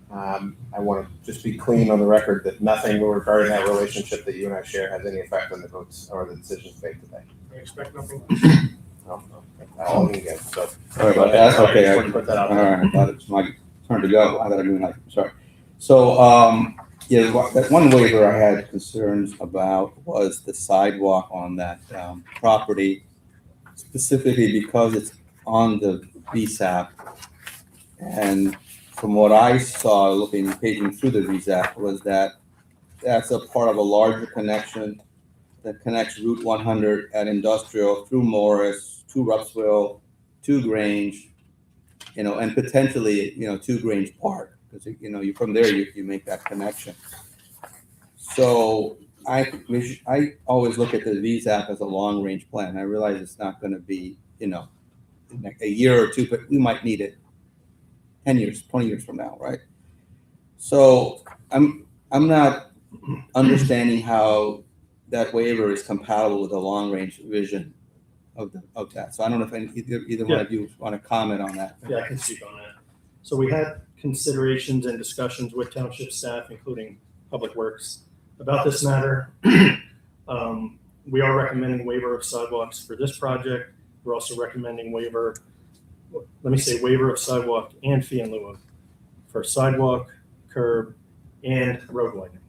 I want to just be clean on the record that nothing regarding that relationship that you and I share has any effect on the votes or the decisions made today. I expect nothing. No, all you can get, so. Sorry about that. Okay, I just want to put that out all there. right, I thought it's my turn to go. I thought I knew like, sorry. So, yeah, that one waiver I had concerns about was the sidewalk on that property, specifically because it's on the VSAP. And from what I saw paging through the VSAP was that that's a part of a larger connection that connects Route 100 at Industrial through Morris to Ruppsville to Grange, and potentially, to Grange Park, because, you from there, you make that connection. So I always look at the VSAP as a long-range plan. I realize it's not going to be, in a year or two, but we might need it 10 years, 20 years from now, right? So I'm not understanding how that waiver is compatible with the long-range vision of that. So I don't know if either one of you want to comment on that. Yeah, I can speak on that. So we had considerations and discussions with township staff, including Public Works, about this matter. We are recommending waiver of sidewalks for this project. We're also recommending waiver of sidewalk and fee in lieu of for sidewalk, curb, and road widening.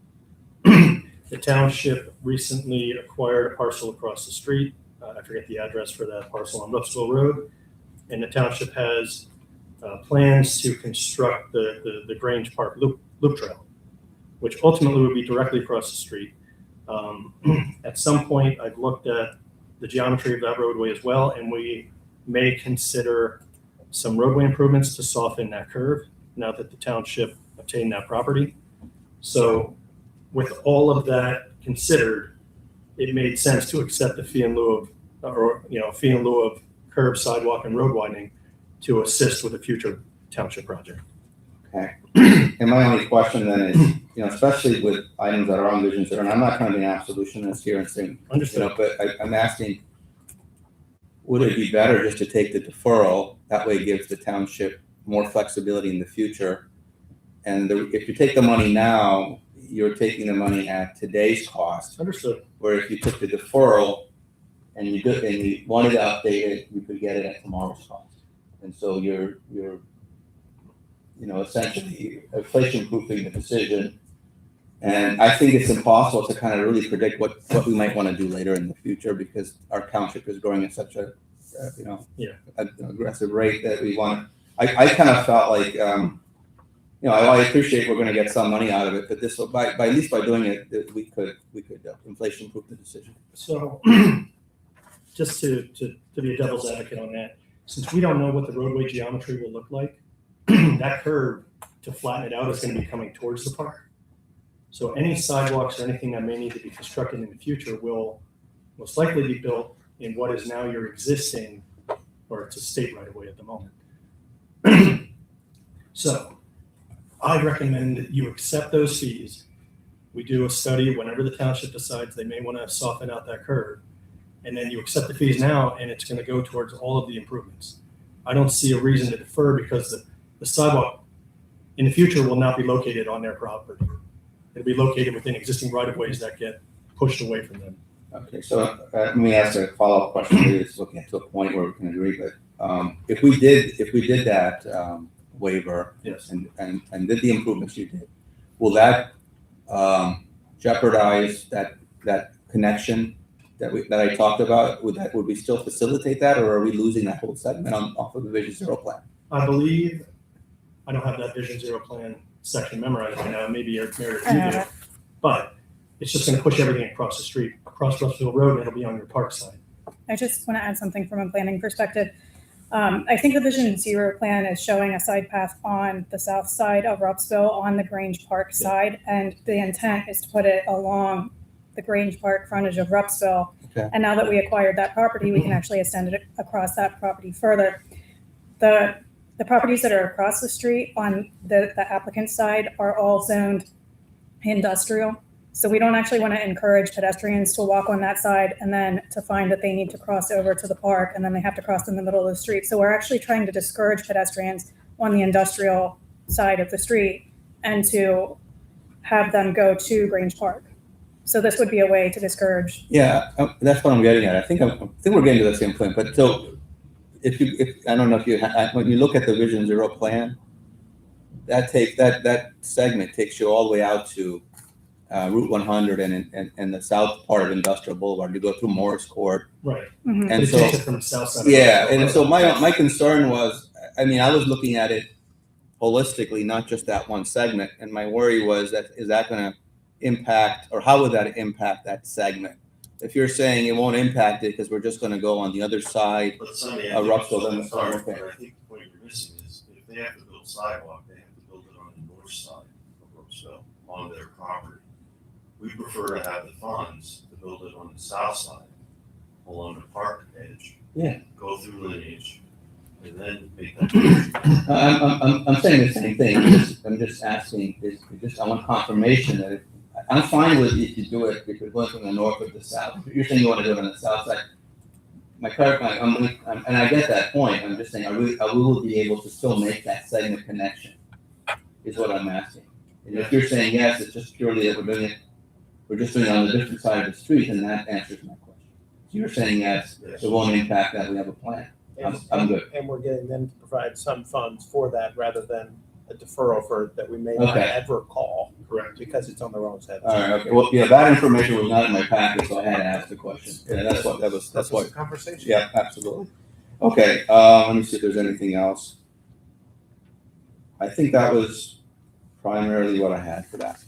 The township recently acquired a parcel across the street. I forget the address for that parcel on Ruppsville Road. And the township has plans to construct the Grange Park loop trail, which ultimately would be directly across the street. At some point, I've looked at the geometry of that roadway as well, and we may consider some roadway improvements to soften that curve now that the township obtained that property. So with all of that considered, it made sense to accept the fee in lieu of curb, sidewalk, and road widening to assist with a future township project. Okay. And my only question then is, especially with items that are on vision zero, and I'm not trying to be an absolutionist here and saying, but I'm asking, would it be better just to take the deferral? That way it gives the township more flexibility in the future. And if you take the money now, you're taking the money at today's cost. Understood. Where if you took the deferral and you wanted to update it, you could get it at tomorrow's cost. And so you're essentially inflation-proofing the decision. And I think it's impossible to kind of really predict what we might want to do later in the future, because our township is growing at such a, aggressive rate that we want. I kind of felt like, I appreciate we're going to get some money out of it, but this, by at least by doing it, we could inflation-proof the decision. So, just to be a devil's advocate on that, since we don't know what the roadway geometry will look like, that curve to flatten it out is going to be coming towards the park. So any sidewalks or anything that may need to be constructed in the future will most likely be built in what is now your existing, or it's a state right of way at the moment. So I recommend that you accept those fees. We do a study whenever the township decides they may want to soften out that curve, and then you accept the fees now, and it's going to go towards all of the improvements. I don't see a reason to defer, because the sidewalk in the future will not be located on their property. It'll be located within existing right-of-ways that get pushed away from them. Okay, so let me ask a follow-up question. Maybe it's looking to a point where we can agree, but if we did that waiver Yes. and did the improvements you did, will that jeopardize that connection that I talked about? Would we still facilitate that, or are we losing that whole segment off of the Vision Zero plan? I believe, I don't have that Vision Zero plan section memorized right now, maybe Meredith, you I have do, it. but it's just gonna push everything across the street, across Russell Road, and it'll be on your park side. I just want to add something from a planning perspective. I think the Vision Zero plan is showing a side path on the south side of Ruppsville on the Grange Park side, and the intent is to put it along the Grange Park frontage of Ruppsville. Okay. And now that we acquired that property, we can actually extend it across that property further. The properties that are across the street on the applicant side are all zoned industrial. So we don't actually want to encourage pedestrians to walk on that side and then to find that they need to cross over to the park and then they have to cross in the middle of the street. So we're actually trying to discourage pedestrians on the industrial side of the street and to have them go to Grange Park. So this would be a way to discourage. Yeah, that's what I'm getting at. I think we're getting to the same point. But so, if I don't know if you when you look at the Vision Zero plan, that segment takes you all the way out to Route 100 and the south part of Industrial Boulevard. You go through Morris Court, Right. Mhm. and It so takes it from the south side. yeah, and so my concern was, I mean, I was looking at it holistically, not just that one segment, and my worry was that is that going to impact, or how would that impact that segment? If you're saying it won't impact it because we're just going to go on the other side, But Sunday, Russell, then I'm sorry, okay. but I think the point you're missing is if they have to build sidewalk, they have to build it on the north side of Roseville, on their property. We prefer to have the funds to build it on the south side, along the park edge. Yeah. Go through lineage, and then make that. I'm saying the same thing. I'm just asking. I want confirmation that I'm fine with if you do it if you're going from the north or the south. If you're saying you want to do it on the south side. And I get that point. I'm just saying, we will be able to still make that segment connection? Is what I'm asking. And if you're saying yes, it's just purely that we're just doing it on the different side of the street, then that answers my question. So you're saying yes, it won't impact that. We have a plan. I'm good. And we're getting them to provide some funds for that rather than a deferral for that we may not Okay. ever call. Correct. Because it's on their own side. All right. Okay. Well, yeah, that information was not in my packet, so I had to ask the question. Yeah, that's what that was. That's what. Conversation. Yeah, absolutely. Okay. Let me see if there's anything else. I think that was primarily what I had for that.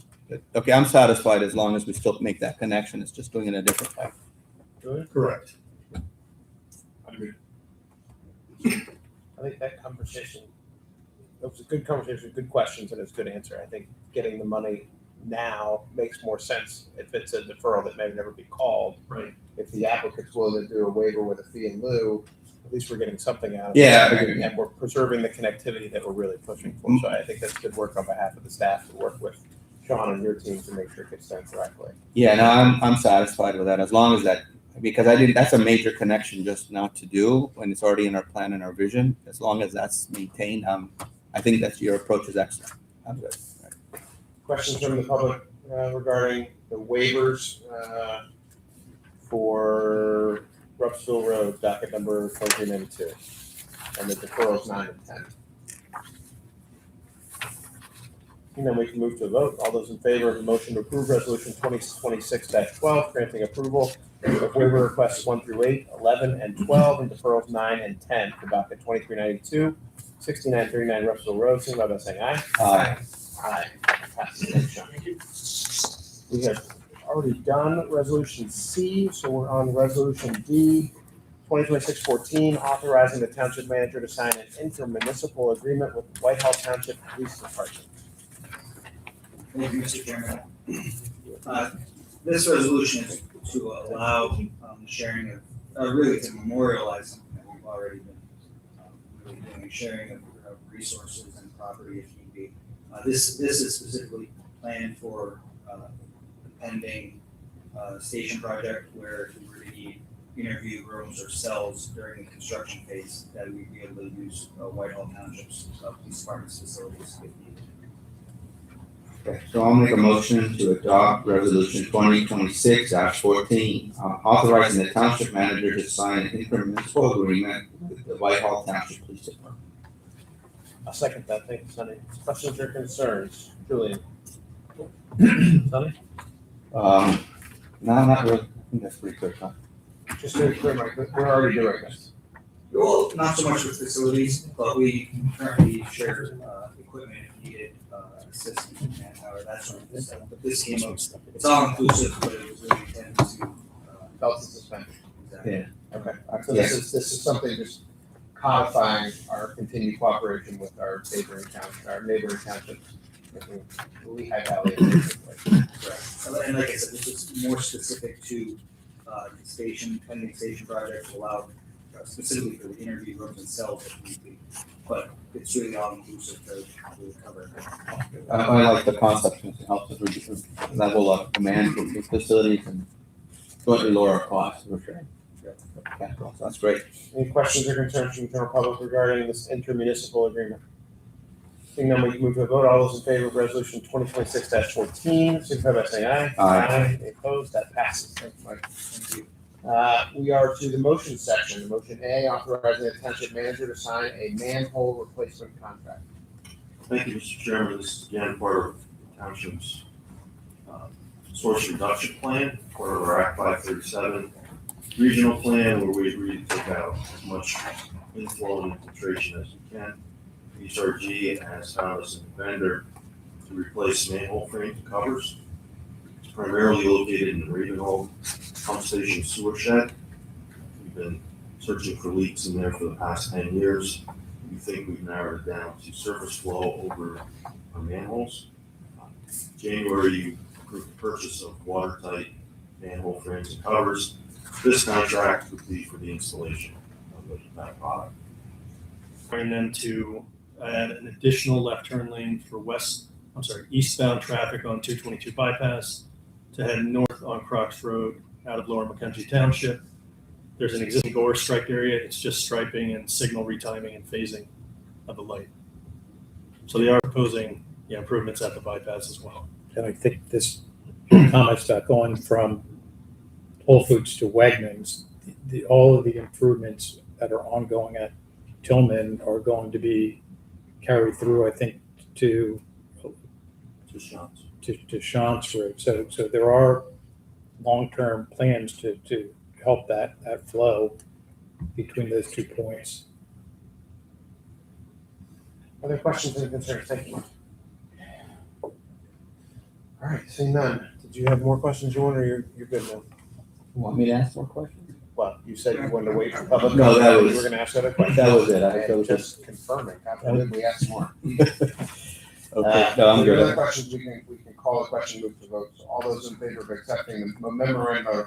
Okay, I'm satisfied as long as we still make that connection. It's just doing it a different way. Correct. I think that conversation, it was a good conversation, good questions, and it's a good answer. I think getting the money now makes more sense if it's a deferral that may never be called. Right. If the applicant's willing to do a waiver with a fee in lieu, at least we're getting something out of it. Yeah, I agree. And we're preserving the connectivity that we're really pushing for. So I think that's good work on behalf of the staff to work with Sean and your team to make sure it gets done correctly. Yeah, no, I'm satisfied with that as long as that, because that's a major connection just not to do when it's already in our plan and our vision. As long as that's maintained, I think that's your approach is excellent. I'm good. Questions from the public regarding the waivers for Ruppsville Road, docket number 2392, and the deferrals 9 and 10. And then we can move to a vote. All those in favor of the motion to approve resolution 2026-12, granting approval of waiver requests 1 through 8, 11 and 12, and deferrals 9 and 10 for docket 2392, 6939 Ruppsville Road, signify by saying aye. Aye. Aye. Passes. Thanks, Sean. We have already done resolution C, so we're on resolution D, 2026-14, authorizing the township manager to sign an intermunicipal agreement with Whitehall Township Police Department. Thank you, Mr. Chairman. This resolution is to allow sharing of, really to memorialize something that we've already been really doing, sharing of resources and property if need be. This is specifically planned for the pending station project where if we were to need interview rooms or cells during the construction phase, that we'd be able to use Whitehall Township's police department's facilities if needed. Okay, so I'll make a motion to adopt resolution 2026-14, authorizing the township manager to sign an intermunicipal agreement with the Whitehall Township Police Department. I'll second that. Thank you, Sonny. Questions or concerns? Julian? Sonny? No, not really. I think that's pretty quick, huh? Just to clear, Mike, we're already doing this. Well, not so much with facilities, but we currently share equipment if needed, assistance, manpower, that sort of stuff. But this came up, it's all inclusive, but it was really intended to. Belt and suspenders. Exactly. Yeah. Okay, so this is something just codifying our continued cooperation with our neighboring townships. The Lehigh Valley. Correct. And like I said, this is more specific to the pending station project to allow specifically for the interview rooms themselves if need be. But it's really all inclusive to cover. I like the concept, since it helps us reduce the level of demand for the facilities and jointly lower our costs, for sure. Okay, well, that's great. Any questions or concerns from the general public regarding this intermunicipal agreement? Seeing none, we can move to a vote. All those in favor of resolution 2026-14, signify by saying aye. Aye. Any opposed? That passes. Thank you, Mike. Thank you. We are to the motion section. Motion A, authorizing the township manager to sign a manhole replacement contract. Thank you, Mr. Chairman. This is again part of the township's source reduction plan, part of our Act 537 regional plan, where we agreed to take out as much inflow and infiltration as we can. HRG has found us a vendor to replace manhole frames and covers. It's primarily located in the Ravenhall Pump Station sewer shed. We've been searching for leaks in there for the past 10 years. We think we've narrowed it down to surface flow over our manholes. January, you approved the purchase of watertight manhole frames and covers. This contract would be for the installation of that product. Requiring them to add an additional left turn lane for eastbound traffic on 222 bypass to head north on Crocs Road out of Lower Mackenzie Township. There's an existing gore striped area. It's just striping and signal retiming and phasing of the light. So they are proposing improvements at the bypass as well. And I think this comments about going from Whole Foods to Wegmans, all of the improvements that are ongoing at Tillman are going to be carried through, I think, to Shantz Road. So there are long-term plans to help that flow between those 2 points. Other questions and concerns? Thank you. All right, seeing none. Did you have more questions, Jordan, or you're good now? You want me to ask more questions? Well, you said you wanted to wait for public. No, that comment. was- You were gonna ask other questions. That was it. I think that was Just confirming. God forbid we ask more. Okay, no, I'm If there are other good. questions, we can call a question, move to vote. So all those in favor of accepting the memorandum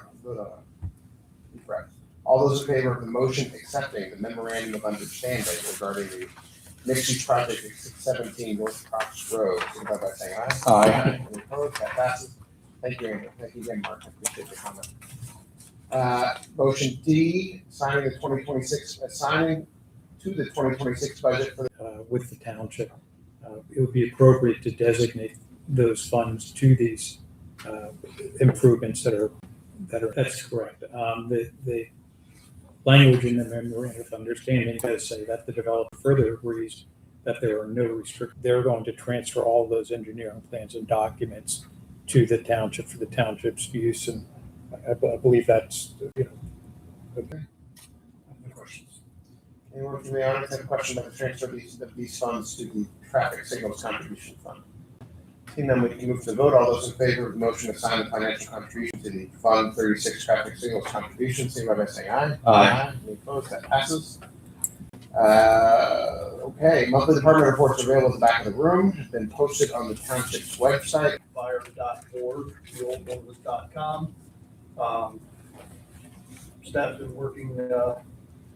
all those in favor of the motion accepting the memorandum of understanding regarding the mixed-use project at 617 North Cox Road, signify by saying aye. Aye. Any opposed? That passes. Thank you, Andrew. Thank you again, Mark. I appreciate your comment. Motion D, signing to the 2026 budget for the With the township. It would be appropriate to designate those funds to these improvements that's correct. The language in the memorandum of understanding does say that the developer further agrees that there are no restrictions. They're going to transfer all those engineering plans and documents to the township for the township's use, and I believe that's, Okay. Any questions? Anyone from the audience have a question about the transfer of these funds to the traffic signals contribution fund? Seeing none, we can move to the vote. All those in favor of the motion to sign the financial contribution to the Fund 36 traffic signals contribution, signify by saying aye. Aye. Any opposed? That passes. Okay, monthly department reports are available at the back of the room, have been posted on the township's website. Fire.org, the old one was .com. Staff's been working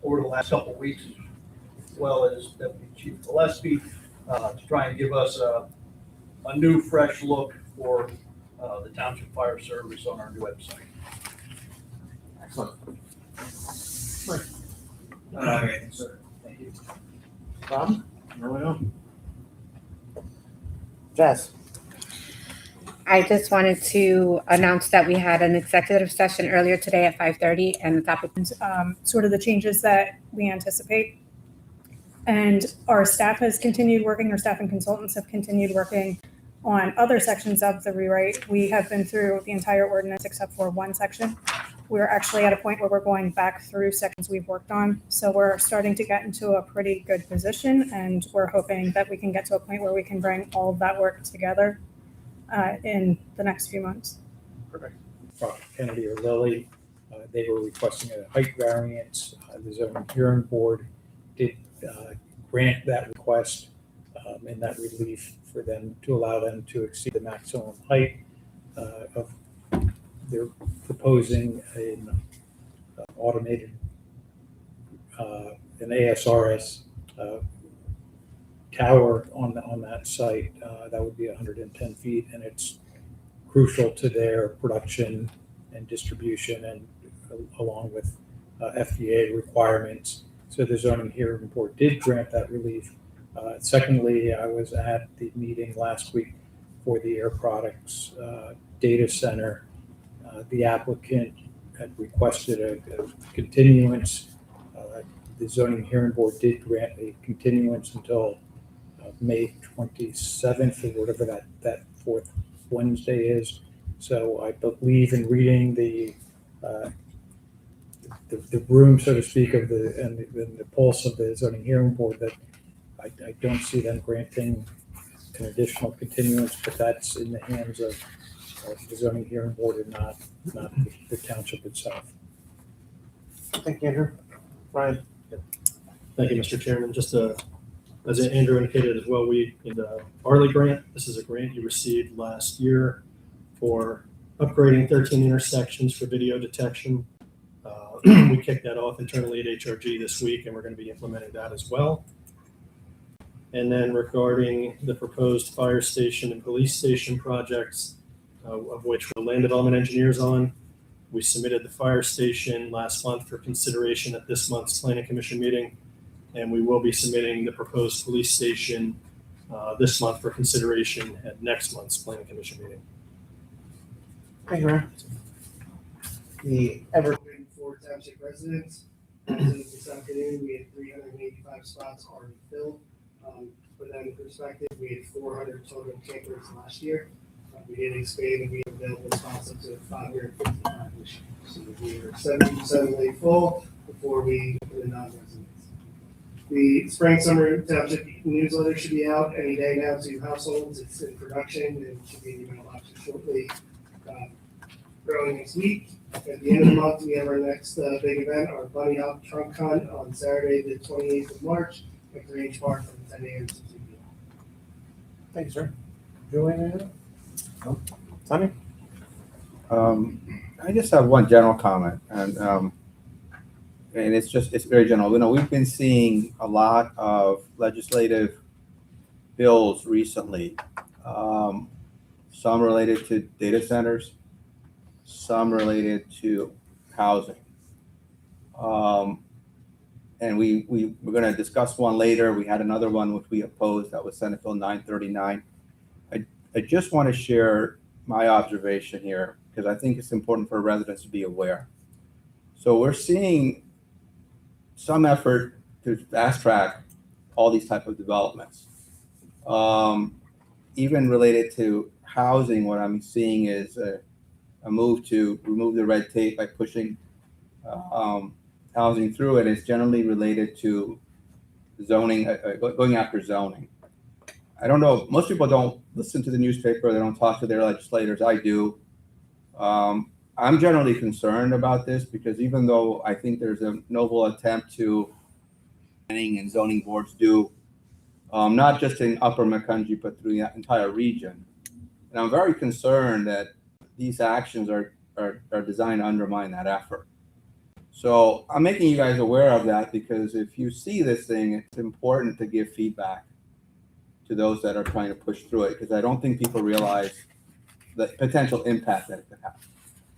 over the last couple of weeks, as well as Deputy Chief Gillespie, to try and give us a new, fresh look for the Township Fire Service on our new website. Excellent. No, not anything, sir. Thank you. Rob? No, I don't. Jazz? I just wanted to announce that we had an executive session earlier today at 5:30, and the topic Sort of the changes that we anticipate. And our staff has continued working, our staff and consultants have continued working on other sections of the rewrite. We have been through the entire ordinance except for one section. We're actually at a point where we're going back through sections we've worked on. So we're starting to get into a pretty good position, and we're hoping that we can get to a point where we can bring all of that work together in the next few months. Dr. Kennedy or Lily, they were requesting a height variance. The zoning hearing board did grant that request and that relief for them to allow them to exceed the maximum height of. They're proposing an automated, an ASRS tower on that site. That would be 110 feet, and it's crucial to their production and distribution, and along with FDA requirements. So the zoning hearing board did grant that relief. Secondly, I was at the meeting last week for the Air Products data center. The applicant had requested a continuance. The zoning hearing board did grant a continuance until May 27th, or whatever that fourth Wednesday is. So I believe in reading the room, so to speak, of the pulse of the zoning hearing board, that I don't see them granting an additional continuance, but that's in the hands of the zoning hearing board and not the township itself. Thank you, Andrew. Ryan? Thank you, Mr. Chairman. Just as Andrew indicated as well, in the Arley grant, this is a grant you received last year for upgrading 13 intersections for video detection. We kicked that off internally at HRG this week, and we're going to be implementing that as well. And then regarding the proposed fire station and police station projects, of which we're land development engineers on, we submitted the fire station last month for consideration at this month's planning commission meeting, and we will be submitting the proposed police station this month for consideration at next month's planning commission meeting. Thank you, Ryan. The ever For township residents, this afternoon, we had 385 spots already filled. Put that in perspective, we had 400 total campers last year. We did expand and we have available spots up to 555 this year. So we were 70% full before we put in non-residents. The spring summer township newsletter should be out any day now to households. It's in production and should be in your mailbox shortly. Growing next week. At the end of the month, we have our next big event, our Bunny Hop Trunk Hunt on Saturday, the 28th of March at Grange Park from 10 a.m. to 2 p.m. Thank you, sir. Julian? Tommy? I just have one general comment, and it's very general. You know, we've been seeing a lot of legislative bills recently, some related to data centers, some related to housing. And we're going to discuss one later. We had another one which we opposed, that was Senate Bill 939. I just want to share my observation here, because I think it's important for residents to be aware. So we're seeing some effort to fast track all these type of developments. Even related to housing, what I'm seeing is a move to remove the red tape by pushing housing through it. Is generally related to zoning, going after zoning. I don't know, most people don't listen to the newspaper, they don't talk to their legislators. I do. I'm generally concerned about this, because even though I think there's a noble attempt to planning and zoning boards do, not just in Upper Macungie, but through the entire region. And I'm very concerned that these actions are designed to undermine that effort. So I'm making you guys aware of that, because if you see this thing, it's important to give feedback to those that are trying to push through it, because I don't think people realize the potential impact that it could have.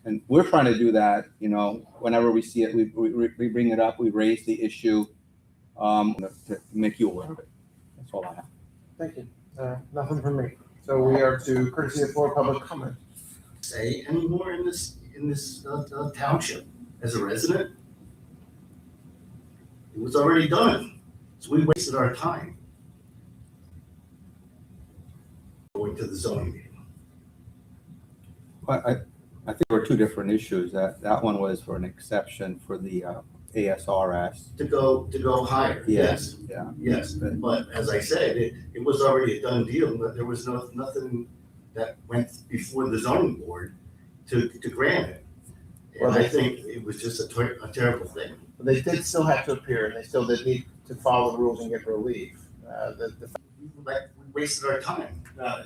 And we're trying to do that, you know, whenever we see it, we bring it up, we raise the issue to make you aware of it. That's all I have. Thank you. Nothing from me. So we are to courtesy of floor public comment. Say anymore in this township as a resident. It was already done, so we wasted our time going to the zoning meeting. I think there were two different issues. That one was for an exception for the ASRS. To go higher, yes. Yeah. Yes, but as I said, it was already a done deal, but there was nothing that went before the zoning board to grant it. And I think it was just a terrible thing. But they did still have to appear, and they still did need to follow the rules and get relief. Like, we wasted our time. I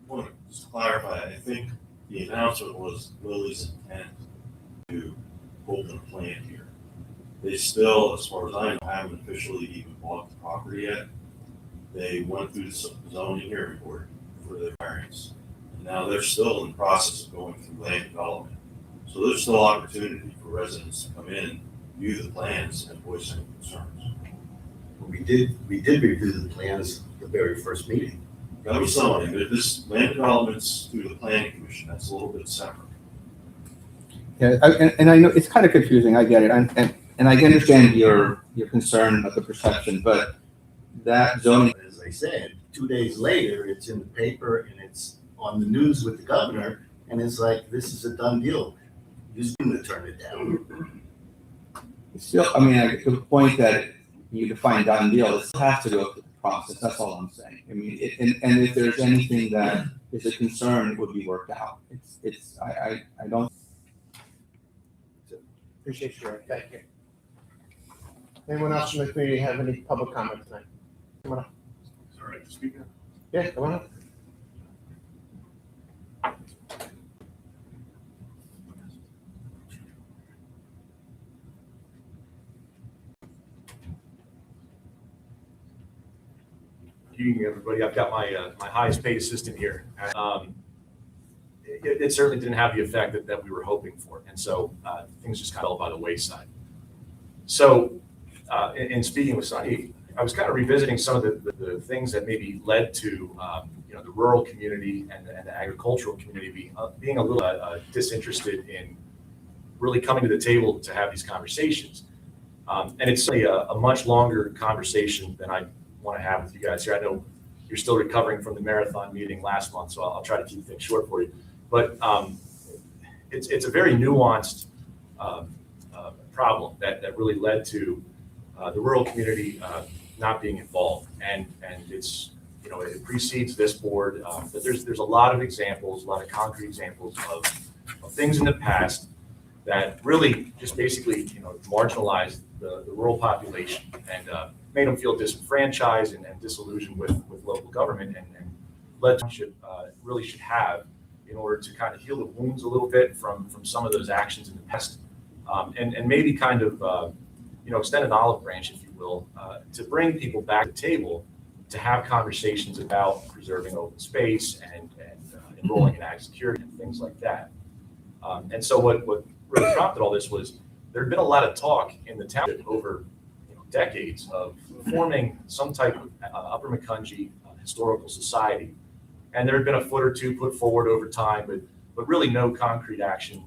want to just clarify, I think the announcement was Lily's intent to open a plant here. They still, as far as I know, haven't officially even bought the property yet. They went through the zoning hearing board for their variance. And now they're still in the process of going through land development. So there's still opportunity for residents to come in and view the plans and voice any concerns. We did review the plans the very first meeting. That was something, but if this land development's through the planning commission, that's a little bit separate. Yeah, and I know it's kind of confusing. I get it, and I understand your concern about the perception, but that zoning. As I said, 2 days later, it's in the paper and it's on the news with the governor, and it's like, this is a done deal. You're going to turn it down. Still, I mean, to the point that you define done deal, it still has to go through the process. That's all I'm saying. I mean, and if there's anything that is a concern, it would be worked out. I don't. Appreciate you, Rick. Thank you. Anyone else from the community have any public comment tonight? Come on up. All right, to speak now. Yeah, come on up. Good evening, everybody. I've got my highest paid assistant here. It certainly didn't have the effect that we were hoping for, and so things just kind of fell by the wayside. So, in speaking with Sonny, I was kind of revisiting some of the things that maybe led to the rural community and the agricultural community being a little disinterested in really coming to the table to have these conversations. And it's really a much longer conversation than I want to have with you guys here. I know you're still recovering from the marathon meeting last month, so I'll try to keep things short for you. But it's a very nuanced problem that really led to the rural community not being involved, and it's it precedes this board. But there's a lot of examples, a lot of concrete examples of things in the past that really just basically marginalized the rural population and made them feel disenfranchised and disillusioned with local government, and led to really should have in order to kind of heal the wounds a little bit from some of those actions in the past, and maybe kind of extend an olive branch, if you will, to bring people back to the table to have conversations about preserving open space and enrolling in ag security and things like that. And so what really prompted all this was there had been a lot of talk in the township over decades of forming some type of Upper Macungie historical society. And there had been a foot or two put forward over time, but really no concrete action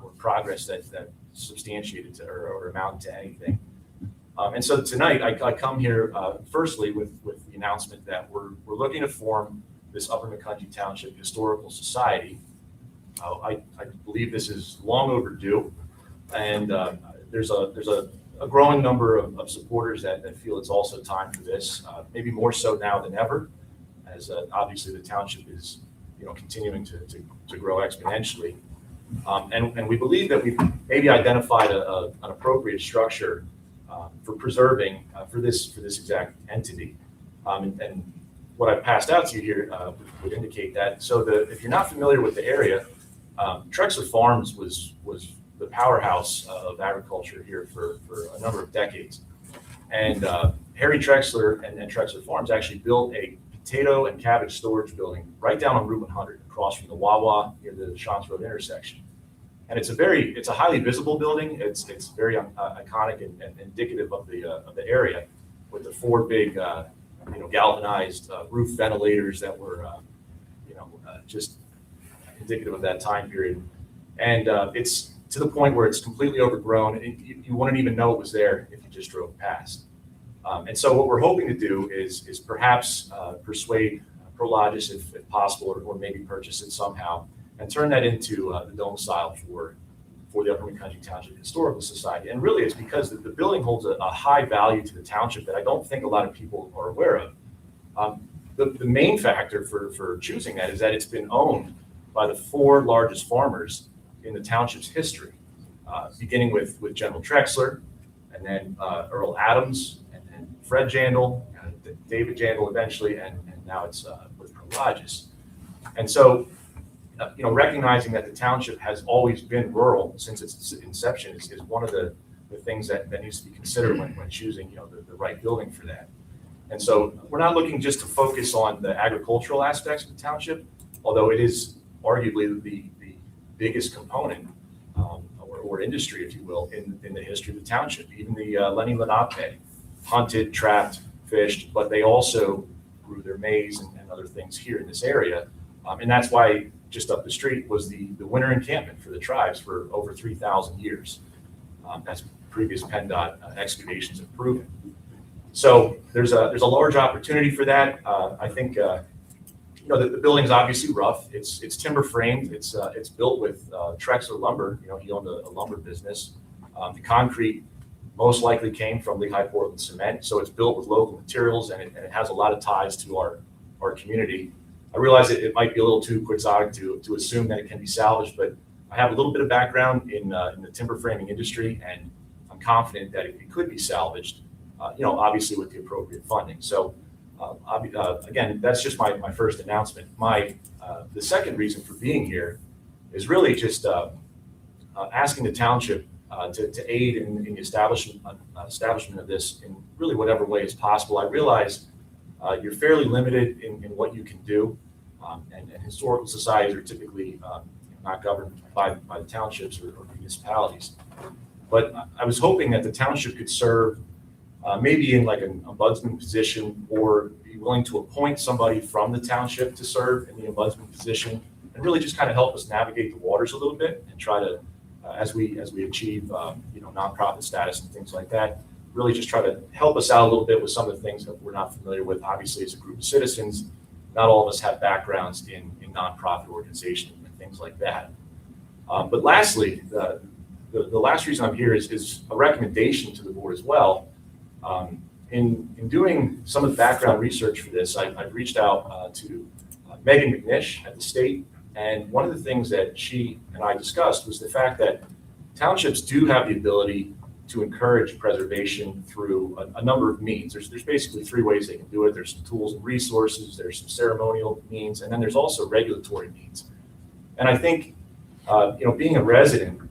or progress that substantiated or amounted to anything. And so tonight I come here firstly with the announcement that we're looking to form this Upper Macungie Township Historical Society. I believe this is long overdue, and there's a growing number of supporters that feel it's also time for this, maybe more so now than ever, as obviously the township is continuing to grow exponentially. And we believe that we've maybe identified an appropriate structure for preserving for this exact entity. And what I've passed out to you here would indicate that. So if you're not familiar with the area, Trexler Farms was the powerhouse of agriculture here for a number of decades. And Harry Trexler and Trexler Farms actually built a potato and cabbage storage building right down on Route 100, across from the Wawa near the Shantz Road intersection. And it's a highly visible building. It's very iconic and indicative of the area, with the four big galvanized roof ventilators that were just indicative of that time period. And it's to the point where it's completely overgrown. You wouldn't even know it was there if you just drove past. And so what we're hoping to do is perhaps persuade Prologis, if possible, or maybe purchase it somehow, and turn that into the domicile for the Upper McCountry Township Historical Society. And really, it's because the building holds a high value to the township that I don't think a lot of people are aware of. The main factor for choosing that is that it's been owned by the 4 largest farmers in the township's history, beginning with General Trexler, and then Earl Adams, and then Fred Jandal, David Jandal eventually, and now it's with Prologis. And so, recognizing that the township has always been rural since its inception is one of the things that needs to be considered when choosing, the right building for that. And so we're not looking just to focus on the agricultural aspects of the township, although it is arguably the biggest component or industry, if you will, in the history of the township. Even the Lenni Lenape hunted, trapped, fished, but they also grew their maize and other things here in this area. And that's why just up the street was the winter encampment for the tribes for over 3,000 years. That's previous PennDOT excavations have proven. So there's a large opportunity for that. I think the building's obviously rough. It's timber framed. It's built with Trexler lumber. He owned a lumber business. The concrete most likely came from Lehigh Portland Cement, so it's built with local materials, and it has a lot of ties to our community. I realize it might be a little too quixotic to assume that it can be salvaged, but I have a little bit of background in the timber framing industry, and I'm confident that it could be salvaged, obviously with the appropriate funding. So again, that's just my first announcement. The second reason for being here is really just asking the township to aid in the establishment of this in really whatever way is possible. I realize you're fairly limited in what you can do, and historical societies are typically not governed by the townships or municipalities. But I was hoping that the township could serve maybe in like an ombudsman position, or be willing to appoint somebody from the township to serve in the ombudsman position, and really just kind of help us navigate the waters a little bit and try to, as we achieve nonprofit status and things like that, really just try to help us out a little bit with some of the things that we're not familiar with. Obviously, as a group of citizens, not all of us have backgrounds in nonprofit organizations and things like that. But lastly, the last reason I'm here is a recommendation to the board as well. In doing some of the background research for this, I've reached out to Megan McNish at the state, and one of the things that she and I discussed was the fact that townships do have the ability to encourage preservation through a number of means. There's basically 3 ways they can do it. There's some tools and resources, there's some ceremonial means, and then there's also regulatory means. And I think, being a resident,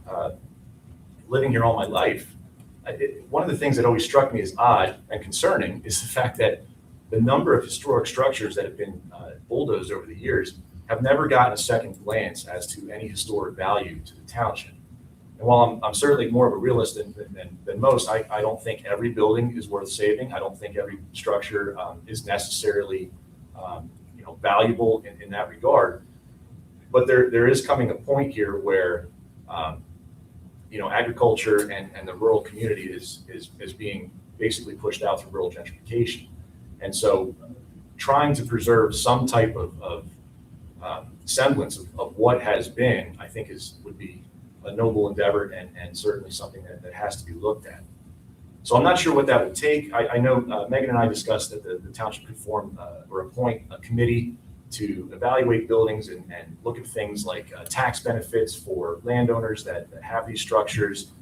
living here all my life, one of the things that always struck me as odd and concerning is the fact that the number of historic structures that have been bulldozed over the years have never gotten a second glance as to any historic value to the township. And while I'm certainly more of a realist than most, I don't think every building is worth saving. I don't think every structure is necessarily valuable in that regard. But there is coming a point here where agriculture and the rural community is being basically pushed out through rural gentrification. And so trying to preserve some type of semblance of what has been, I think would be a noble endeavor and certainly something that has to be looked at. So I'm not sure what that would take. I know Megan and I discussed that the township could form or appoint a committee to evaluate buildings and look at things like tax benefits for landowners that have these structures,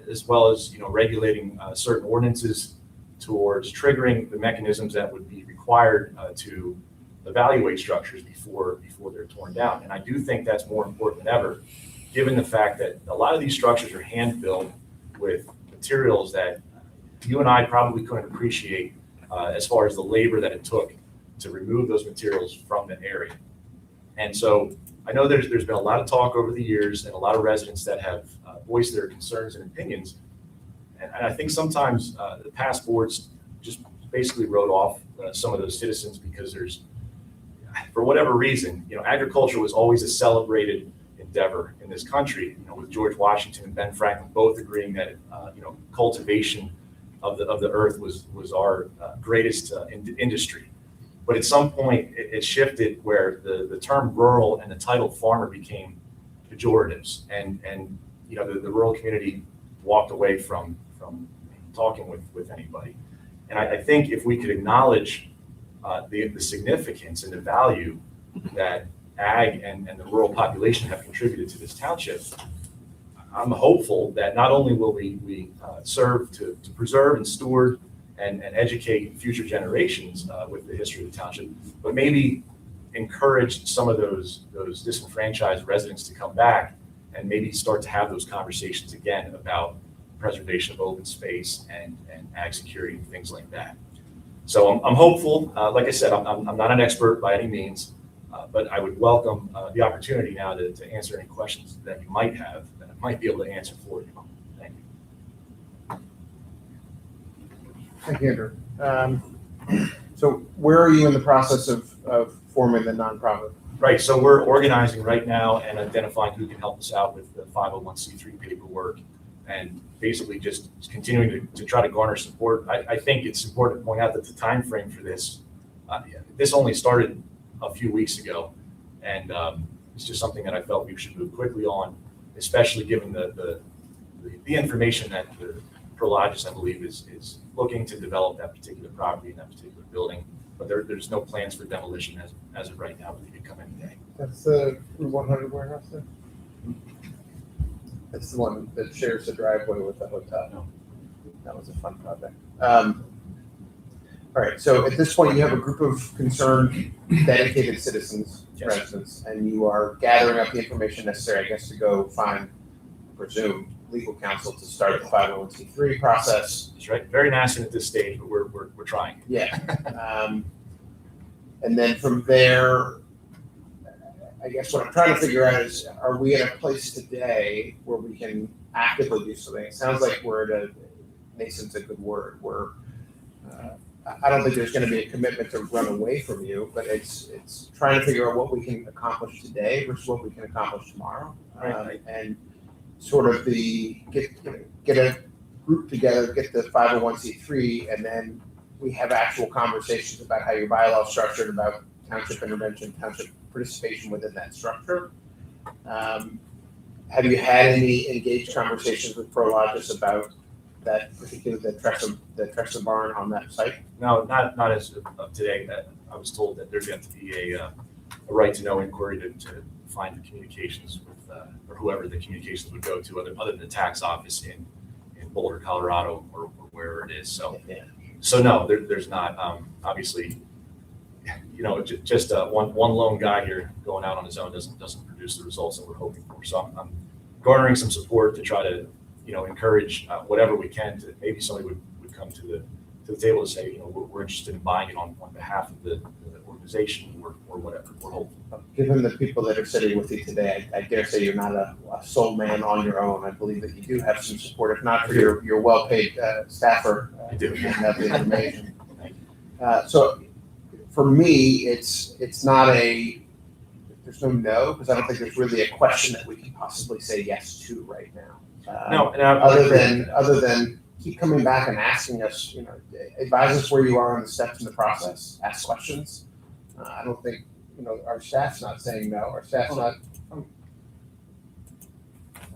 as well as regulating certain ordinances towards triggering the mechanisms that would be required to evaluate structures before they're torn down. And I do think that's more important than ever, given the fact that a lot of these structures are hand built with materials that you and I probably couldn't appreciate as far as the labor that it took to remove those materials from the area. And so I know there's been a lot of talk over the years and a lot of residents that have voiced their concerns and opinions. And I think sometimes the past boards just basically wrote off some of those citizens because for whatever reason, agriculture was always a celebrated endeavor in this country, with George Washington and Ben Franklin both agreeing that, cultivation of the earth was our greatest industry. But at some point, it shifted where the term rural and the title farmer became pejoratives, and the rural community walked away from talking with anybody. And I think if we could acknowledge the significance and the value that ag and the rural population have contributed to this township, I'm hopeful that not only will we serve to preserve and steward and educate future generations with the history of the township, but maybe encourage some of those disenfranchised residents to come back and maybe start to have those conversations again about preservation of open space and ag security and things like that. So I'm hopeful. Like I said, I'm not an expert by any means, but I would welcome the opportunity now to answer any questions that you might have that I might be able to answer for you. Thank you. Thank you, Andrew. So where are you in the process of forming the nonprofit? Right, so we're organizing right now and identifying who can help us out with the 501c3 paperwork, and basically just continuing to try to garner support. I think it's important to point out that the time frame for this, this only started a few weeks ago, and it's just something that I felt we should move quickly on, especially given the information that the Prologis, I believe, is looking to develop that particular property and that particular building, but there's no plans for demolition as of right now, but they could come any day. That's the Route 100 warehouse there? That's the one that shares the driveway with the hotel. No. That was a fun project. All right, so at this point, you have a group of concerned, dedicated citizens, Yes. residents, and you are gathering up the information necessary, I guess, to go find, presume, legal counsel to start the 501c3 process. That's right, very nascent at this stage, but we're trying. Yeah. And then from there, I guess what I'm trying to figure out is, are we at a place today where we can actively do something? It sounds like we're at nascent's a good word. I don't think there's going to be a commitment to run away from you, but it's trying to figure out what we can accomplish today versus what we can accomplish tomorrow. And sort of get a group together, get the 501c3, and then we have actual conversations about how your bylaw is structured, about township intervention, township participation within that structure. Have you had any engaged conversations with Prologis about that particular, the Trexler barn on that site? No, not as of today. I was told that there's got to be a right to know inquiry to find the communications with, or whoever the communications would go to, other than the tax office in Boulder, Colorado, or wherever it is. So, Yeah. so no, there's not. Obviously, just one lone guy here going out on his own doesn't produce the results that we're hoping for. So I'm garnering some support to try to encourage whatever we can to maybe somebody would come to the table to say, we're interested in buying it on behalf of the organization or whatever. We're hopeful. Given the people that are sitting with you today, I dare say you're not a sole man on your own. I believe that you do have some support, if not for your well-paid staffer. I do. And have the information. So for me, it's not there's no, because I don't think there's really a question that we can possibly say yes to right now. No, and other than keep coming back and asking us, advise us where you are on the steps in the process, ask questions. I don't think, our staff's not saying no, our staff's not.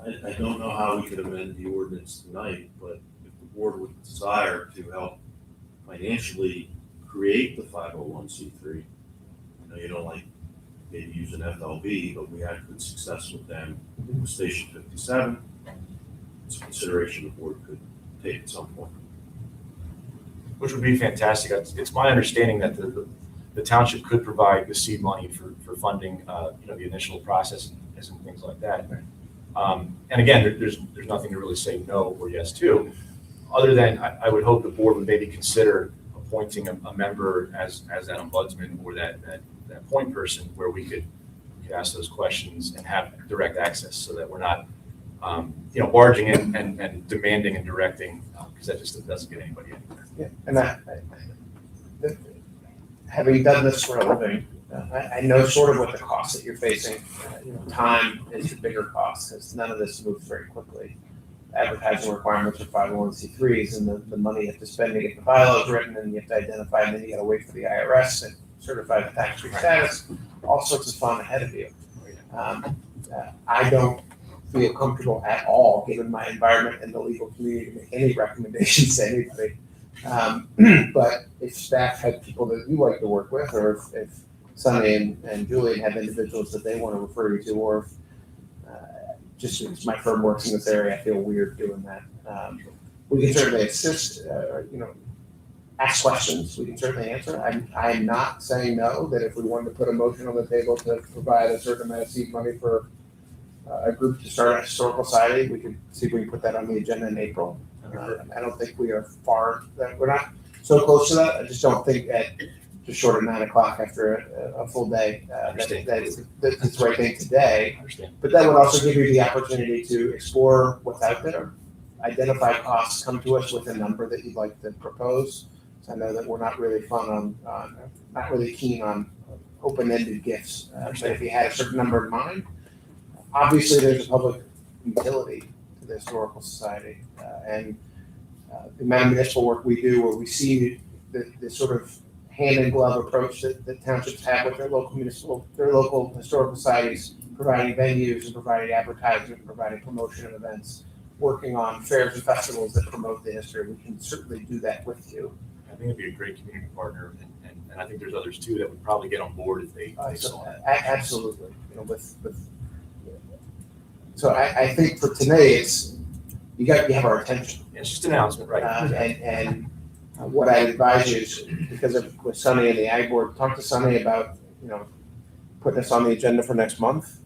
I don't know how we could amend the ordinance tonight, but if the board would desire to help financially create the 501c3, I know you don't like maybe using FLB, but we had good success with them with Station 57. It's a consideration the board could take at some point. Which would be fantastic. It's my understanding that the township could provide the seed money for funding, the initial process and things like that. And again, there's nothing to really say no or yes to, other than I would hope the board would maybe consider appointing a member as that ombudsman or that point person where we could ask those questions and have direct access, so that we're not barging in and demanding and directing, because that just doesn't get anybody anywhere. Yeah, and having done this for a living, I know sort of what the costs that you're facing. Time is the bigger cost because none of this moves very quickly. Advertising requirements for 501c3s and the money you have to spend to get the bylaws written and you have to identify and then you got to wait for the IRS to certify the tax-free status. All sorts of fun ahead of you. I don't feel comfortable at all, given my environment and the legal community, to make any recommendations to anybody. But if staff had people that you like to work with, or if Sunny and Julian have individuals that they want to refer you to, or if just because my firm works in this area, I feel weird doing that. We can certainly assist, ask questions, we can certainly answer. I'm not saying no, that if we wanted to put a motion on the table to provide a certain amount of seed money for a group to start a historical society, we could see if we can put that on the agenda in April. I don't think we are far, we're not so close to that. I just don't think at just short of 9 o'clock after a full day, that's the right thing today. But that would also give you the opportunity to explore what's out there, identify costs, come to us with a number that you'd like to propose. So I know that we're not really not really keen on open-ended gifts. But if you had a certain number in mind, obviously there's a public utility to the Historical Society. And the amount of municipal work we do where we see the sort of hand-in-glove approach that townships have with their local historical societies, providing venues and providing advertising, providing promotion of events, working on fairs and festivals that promote the history. We can certainly do that with you. I think it'd be a great community partner, and I think there's others too that would probably get on board if they saw that. Absolutely. So I think for today, you have our attention. It's just an announcement, right? And what I advise you is, because of with Sunny and the Ag Board, talk to Sunny about, putting us on the agenda for next month.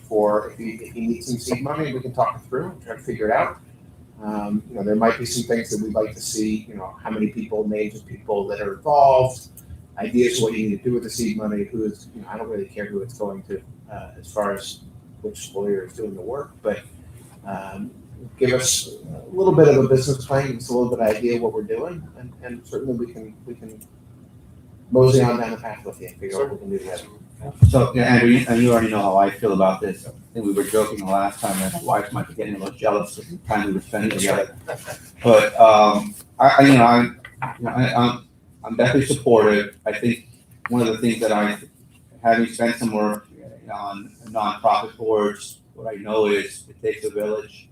For if you need some seed money, we can talk it through and try to figure it out. There might be some things that we'd like to see, how many people, names of people that are involved, ideas of what you need to do with the seed money, who is, I don't really care who it's going to, as far as which lawyer is doing the work, but give us a little bit of a business plan, give us a little bit of idea of what we're doing, and certainly we can mosey on down the path with you and figure out what we can do together. So, Andrew, and you already know how I feel about this. I think we were joking the last time that my wife might be getting a little jealous of the time we were spending together. But I'm definitely supportive. I think one of the things that having spent some work on nonprofit boards, what I know is it takes a village,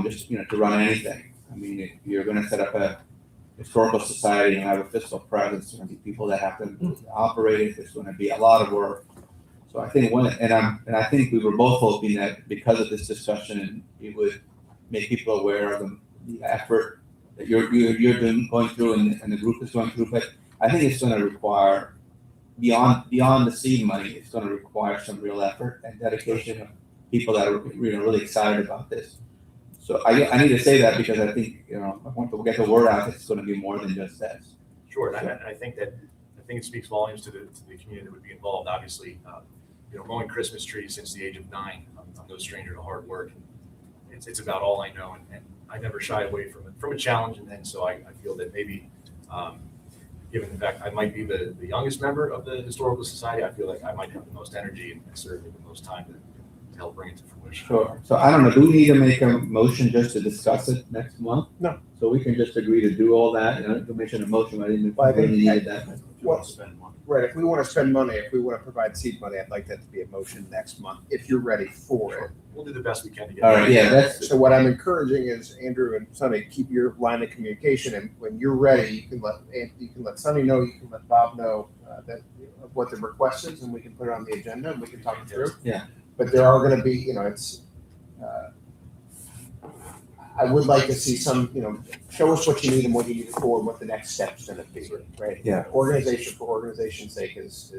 just to run anything. I mean, if you're going to set up a historical society and have a fiscal presence, there's going to be people that have to operate it. There's going to be a lot of work. So I think I think we were both hoping that because of this discussion, it would make people aware of the effort that you're going through and the group is going through. But I think it's going to require beyond the seed money. It's going to require some real effort and dedication of people that are really excited about this. So I need to say that because I think, I want to get the word out. It's going to be more than just this. Sure, and I think it speaks volumes to the community that would be involved. Obviously, mowing Christmas trees since the age of 9. I'm no stranger to hard work. It's about all I know, and I never shy away from a challenge. And so I feel that maybe, given the fact I might be the youngest member of the Historical Society, I feel like I might have the most energy and certainly the most time to help bring it to fruition. Sure. So I don't know, do we need to make a motion just to discuss it next month? No. So we can just agree to do all that, you mentioned a motion, I didn't really need that. Right, if we want to spend money, if we want to provide seed money, I'd like that to be a motion next month, if you're ready for it. We'll do the best we can to get. All right, yeah, So what I'm encouraging is Andrew and Sunny, keep your line of communication, and when you're ready, you can let Sunny know, you can let Bob know that of what the request is, and we can put it on the agenda and we can talk it through. Yeah. But there are going to be, I would like to see some, show us what you need and what you need it for, and what the next step's going to be, right? Yeah. Organization for organization's sake is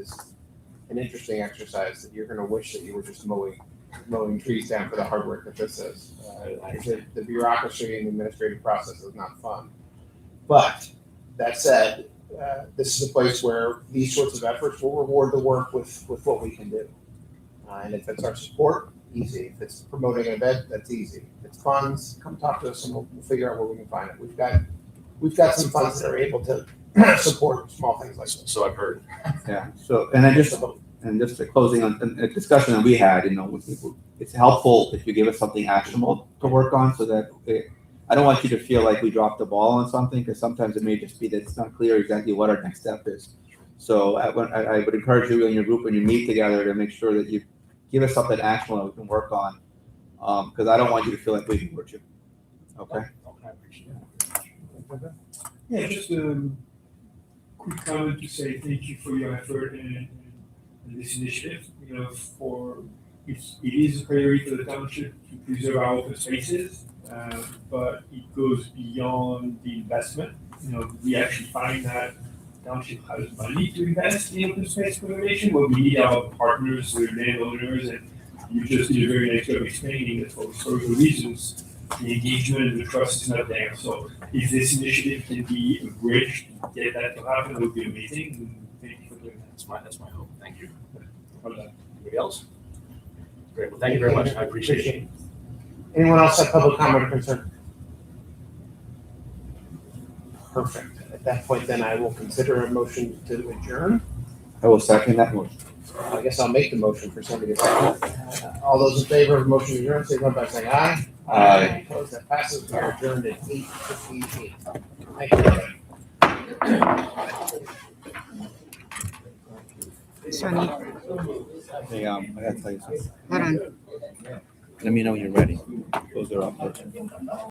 an interesting exercise that you're going to wish that you were just mowing trees down for the hard work that this is. The bureaucracy and the administrative process is not fun. But that said, this is a place where these sorts of efforts will reward the work with what we can do. And if it's our support, easy. If it's promoting an event, that's easy. If it's funds, come talk to us and we'll figure out where we can find it. We've got some funds that are able to support small things like this. So I've heard. Yeah, so, and just a closing on a discussion that we had, with people, it's helpful if you give us something actionable to work on so that I don't want you to feel like we dropped the ball on something, because sometimes it may just be that it's not clear exactly what our next step is. So I would encourage you and your group when you meet together to make sure that you give us something actionable that we can work on, because I don't want you to feel like we ignored you. Okay? I appreciate it. Yeah, just a quick comment to say thank you for your effort in this initiative. It is a priority for the township to preserve our open spaces, but it goes beyond the investment. We actually find that township has money to invest in open space preservation, but we need our partners, the landowners, and you just did a very nice job explaining that for historical reasons, the engagement and the trust is not there. So if this initiative can be a bridge to get that to happen, it would be amazing. And thank you for doing that. That's my hope. Thank you. Hold on. Anybody else? Great. Well, thank you very much. I appreciate it. Anyone else have public comment or concern? Perfect. At that point, then I will consider a motion to adjourn. I will second that motion. I guess I'll make the motion for somebody to second. All those in favor of the motion to adjourn, say one by saying aye. Aye. Opposed, that passes. We are adjourned at 8:58. Thank you. Sonny, Hey, I gotta tell you something. hold on. Let me know when you're ready. Those are up there.